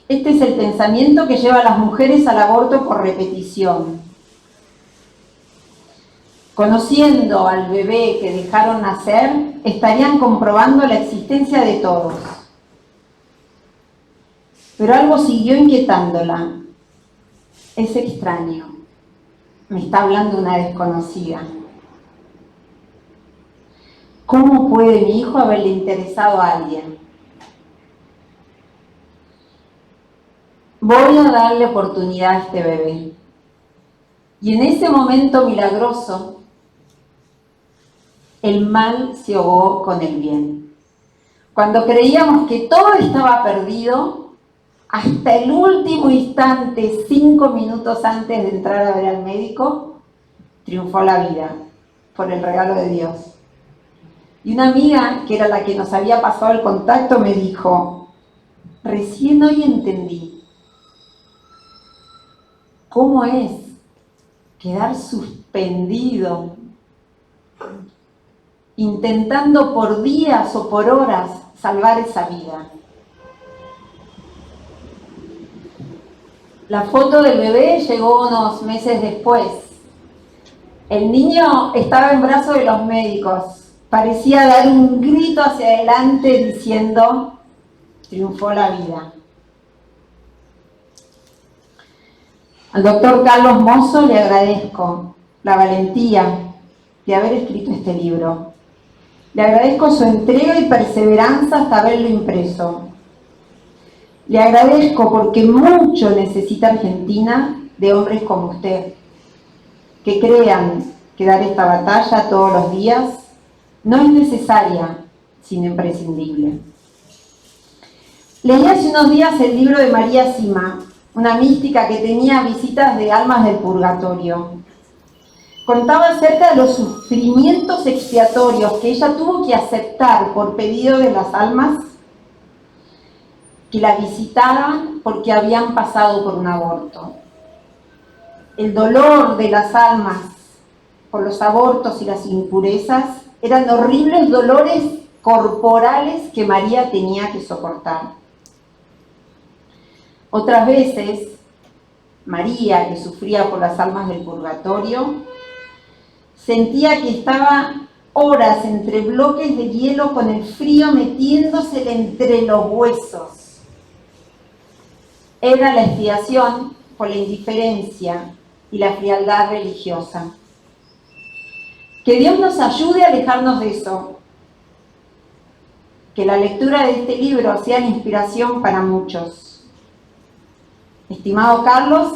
Este es el pensamiento que lleva a las mujeres al aborto por repetición. Conociendo al bebé que dejaron nacer, estarían comprobando la existencia de todos. Pero algo siguió inquietándola. Es extraño. Me está hablando una desconocida. ¿Cómo puede mi hijo haberle interesado a alguien? Voy a darle oportunidad a este bebé. Y en ese momento milagroso, el mal se ahogó con el bien. Cuando creíamos que todo estaba perdido, hasta el último instante, 5 minutos antes de entrar a ver al médico, triunfó la vida por el regalo de Dios. Y una amiga, que era la que nos había pasado el contacto, me dijo, recién hoy entendí cómo es quedar suspendido, intentando por días o por horas salvar esa vida. La foto del bebé llegó unos meses después. El niño estaba en brazos de los médicos. Parecía dar un grito hacia adelante diciendo, triunfó la vida. Al doctor Carlos Mozo le agradezco la valentía de haber escrito este libro. Le agradezco su entrega y perseverancia hasta haberlo impreso. Le agradezco porque mucho necesita Argentina de hombres como usted, que crean que dar esta batalla todos los días no es necesaria, sino imprescindible. Leí hace unos días el libro de María Sima, una mística que tenía visitas de almas del purgatorio. Contaba acerca de los sufrimientos expiatorios que ella tuvo que aceptar por pedido de las almas que la visitaban porque habían pasado por un aborto. el dolor de las almas por los abortos y las impurezas eran horribles dolores corporales que María tenía que soportar. Otras veces, María, que sufría por las almas del purgatorio, sentía que estaba horas entre bloques de hielo con el frío metiéndosele entre los huesos. Era la expiación por la indiferencia y la frialdad religiosa. Que Dios nos ayude a alejarnos de eso. Que la lectura de este libro sea la inspiración para muchos. Estimado Carlos,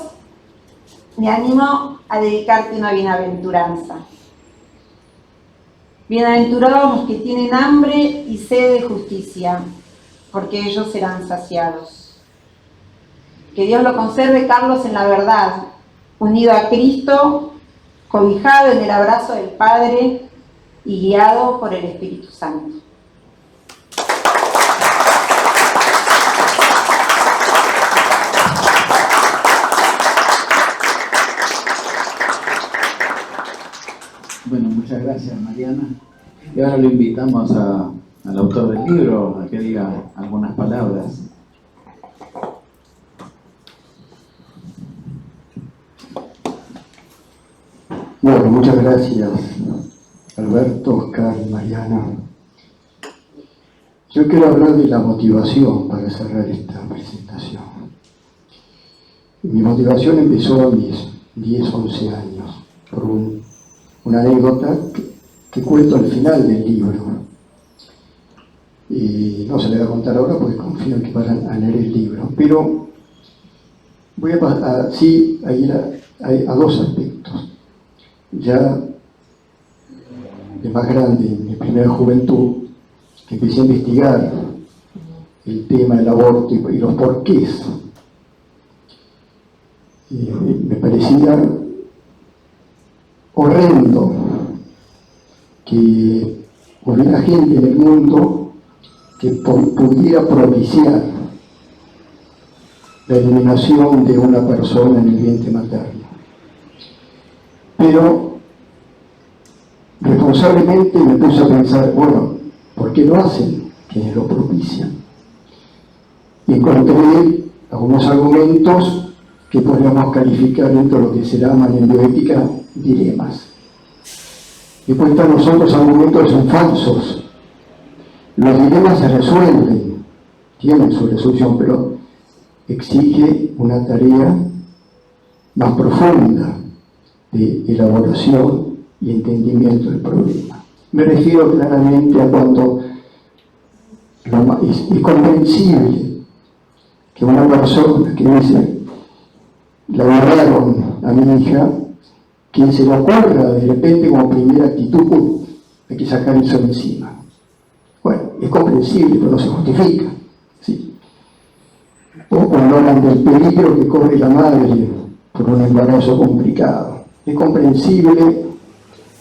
me animo a dedicarte una bienaventuranza. Bienaventurados los que tienen hambre y sed de justicia, porque ellos serán saciados. Que Dios lo conserve, Carlos, en la verdad, unido a Cristo, cobijado en el abrazo del Padre y guiado por el Espíritu Santo. Bueno, muchas gracias, Mariana. Y ahora lo invitamos al autor del libro a que diga algunas palabras. Bueno, muchas gracias, Alberto, Oscar, Mariana. Yo quiero hablar de la motivación para cerrar esta presentación. Mi motivación empezó a mis 10, 11 años, por una anécdota que cuento al final del libro. Y no se le voy a contar ahora porque confío en que van a leer el libro. Pero voy a pasar a dos aspectos. Ya de más grande, en mi primera juventud, que empecé a investigar el tema del aborto y los porqués. Me parecía horrendo que hubiera gente en el mundo que pudiera propiciar la eliminación de una persona en el vientre materno. Pero responsablemente me puse a pensar, bueno, ¿por qué lo hacen? ¿Quiénes lo propician? Y encontré algunos argumentos que podríamos calificar dentro de lo que se llaman en bioética dilemas. Después están los otros argumentos que son falsos. Los dilemas se resuelven, tienen su resolución, pero exige una tarea más profunda de elaboración y entendimiento del problema. Me refiero claramente a cuando es comprensible que una persona que dice, la agarraron a mi hija, que se le ocurra de repente como primera actitud, hay que sacar eso de encima. Bueno, es comprensible, pero no se justifica. ¿Sí? O cuando hablan del peligro que corre la madre por un embarazo complicado. Es comprensible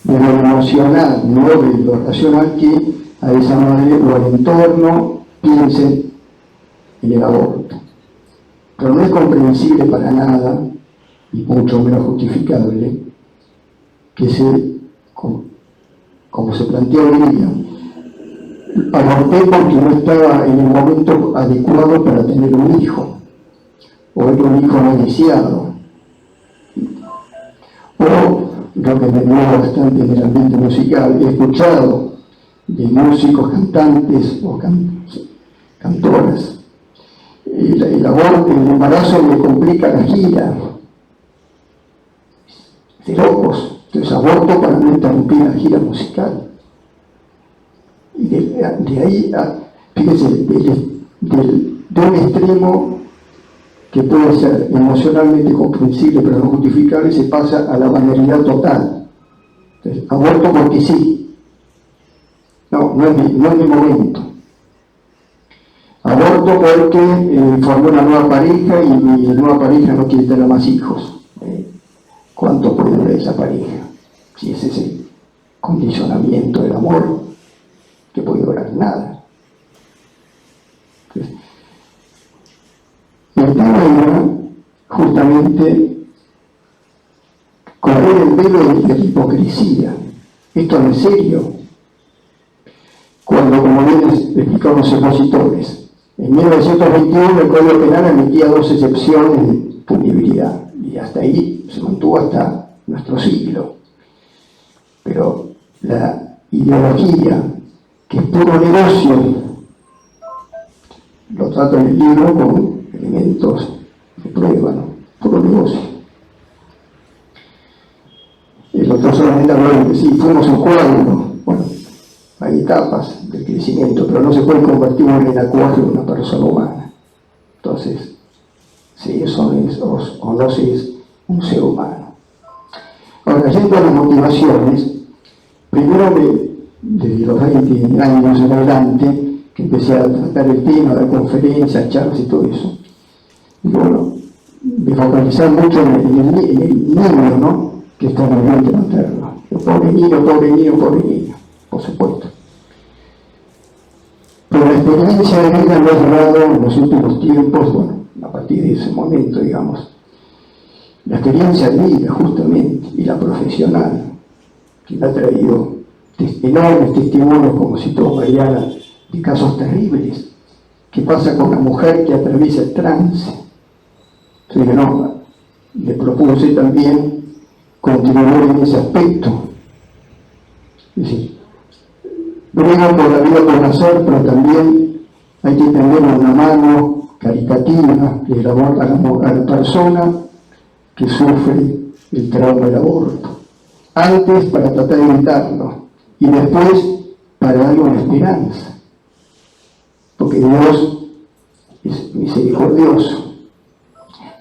de lo emocional, no de lo racional, que a esa madre o al entorno piensen en el aborto. Pero no es comprensible para nada, y mucho menos justificable, que como se plantea hoy día, aborté porque no estaba en el momento adecuado para tener un hijo, o era un hijo no deseado. O lo que me mueve bastante en el ambiente musical, he escuchado de músicos, cantantes o cantoras, el aborto, el embarazo le complica la gira, de locos. Entonces aborto para no interrumpir la gira musical. Y de ahí, fíjense, de un extremo que puede ser emocionalmente comprensible pero no justificable, se pasa a la banalidad total. Entonces, aborto porque sí. No es mi momento. Aborto porque formó una nueva pareja y mi nueva pareja no quiere tener más hijos. ¿Cuánto puede durar esa pareja? Si es ese condicionamiento del amor, que puede durar nada. Entonces, el tema era justamente correr el velo de la hipocresía. Esto no es serio. Cuando, como bien explicaron los expositores, en 1921 el Código Penal emitía 2 excepciones de punibilidad, y hasta ahí se mantuvo hasta nuestro siglo. Pero la ideología, que es puro negocio, lo trato en el libro con elementos de prueba, ¿no? Puro negocio. El otro solamente habló de que sí, fuimos un cuadro. Bueno, hay etapas del crecimiento, pero no se puede convertir en el acuario de una persona humana. Entonces, si eso es o no si es un ser humano. Ahora, yendo a las motivaciones, primero desde los 20 años en adelante, que empecé a tratar el tema, dar conferencias, charlas y todo eso, y bueno, me focalizar mucho en el niño, ¿no?, que está en el vientre materno. Pobre niño, por supuesto. Pero la experiencia de vida me ha llevado en los últimos tiempos, bueno, a partir de ese momento, digamos, la experiencia de vida, justamente, y la profesional, que me ha traído enormes testimonios, como citó Mariana, de casos terribles. ¿Qué pasa con la mujer que atraviesa el trance? Entonces, no, le propuse también continuar en ese aspecto. Es decir, luego por la vida por nacer, pero también hay que tener una mano caritativa de a la persona que sufre el trauma del aborto. Antes para tratar de evitarlo y después para darle una esperanza. Porque Dios es misericordioso.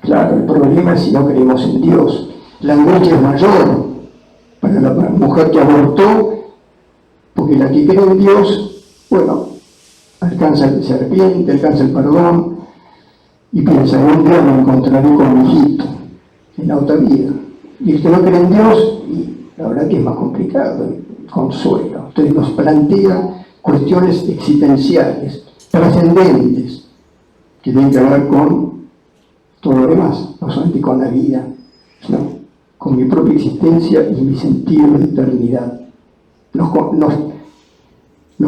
Claro, el problema es si no creemos en Dios. La angustia es mayor para la mujer que abortó, porque la que cree en Dios, bueno, alcanza el serpiente, alcanza el perdón, y piensa, un día me encontraré con mi hijito en la otra vida. Y el que no cree en Dios, y la verdad que es más complicado el consuelo. Entonces nos plantea cuestiones existenciales, trascendentes, que tienen que ver con todo lo demás, no solamente con la vida, sino con mi propia existencia y mi sentido de eternidad. Nos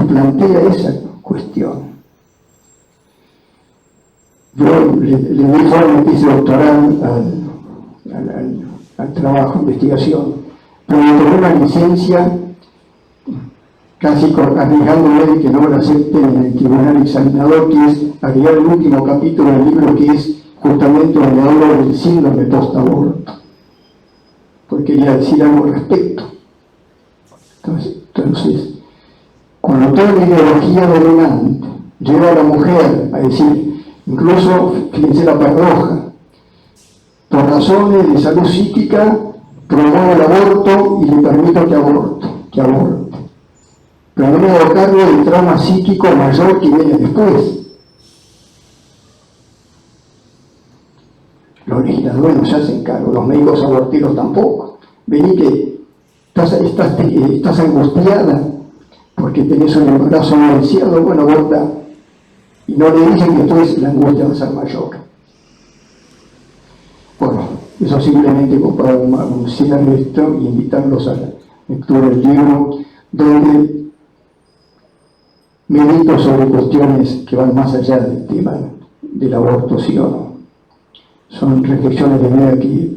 plantea esa cuestión. Yo le di forma, hice doctoral al trabajo de investigación, pero me tomé una licencia casi arriesgándome de que no lo acepten en el tribunal examinador, que es agregar el último capítulo del libro, que es justamente donde hablo del síndrome post-aborto, porque quería decir algo al respecto. Entonces, cuando toda la ideología dominante lleva a la mujer a decir, incluso, fíjense la paradoja, por razones de salud psíquica, promueve el aborto y le permito que aborte. Pero no me hago cargo del trauma psíquico mayor que viene después. Los legisladores no se hacen cargo, los médicos aborteros tampoco. Vení que estás angustiada porque tenés un embarazo no deseado, bueno, aborta. Y no le dicen que entonces la angustia va a ser mayor. Bueno, eso simplemente para anunciar esto y invitarlos a la lectura del libro, donde medito sobre cuestiones que van más allá del tema del aborto, sí o no. Son reflexiones de vida que he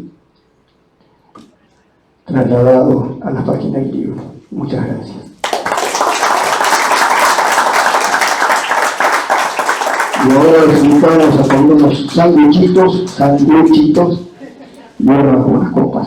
trasladado a la página del libro. Muchas gracias. Y ahora les invitamos a poner unos sanduchitos y ahora unas copas.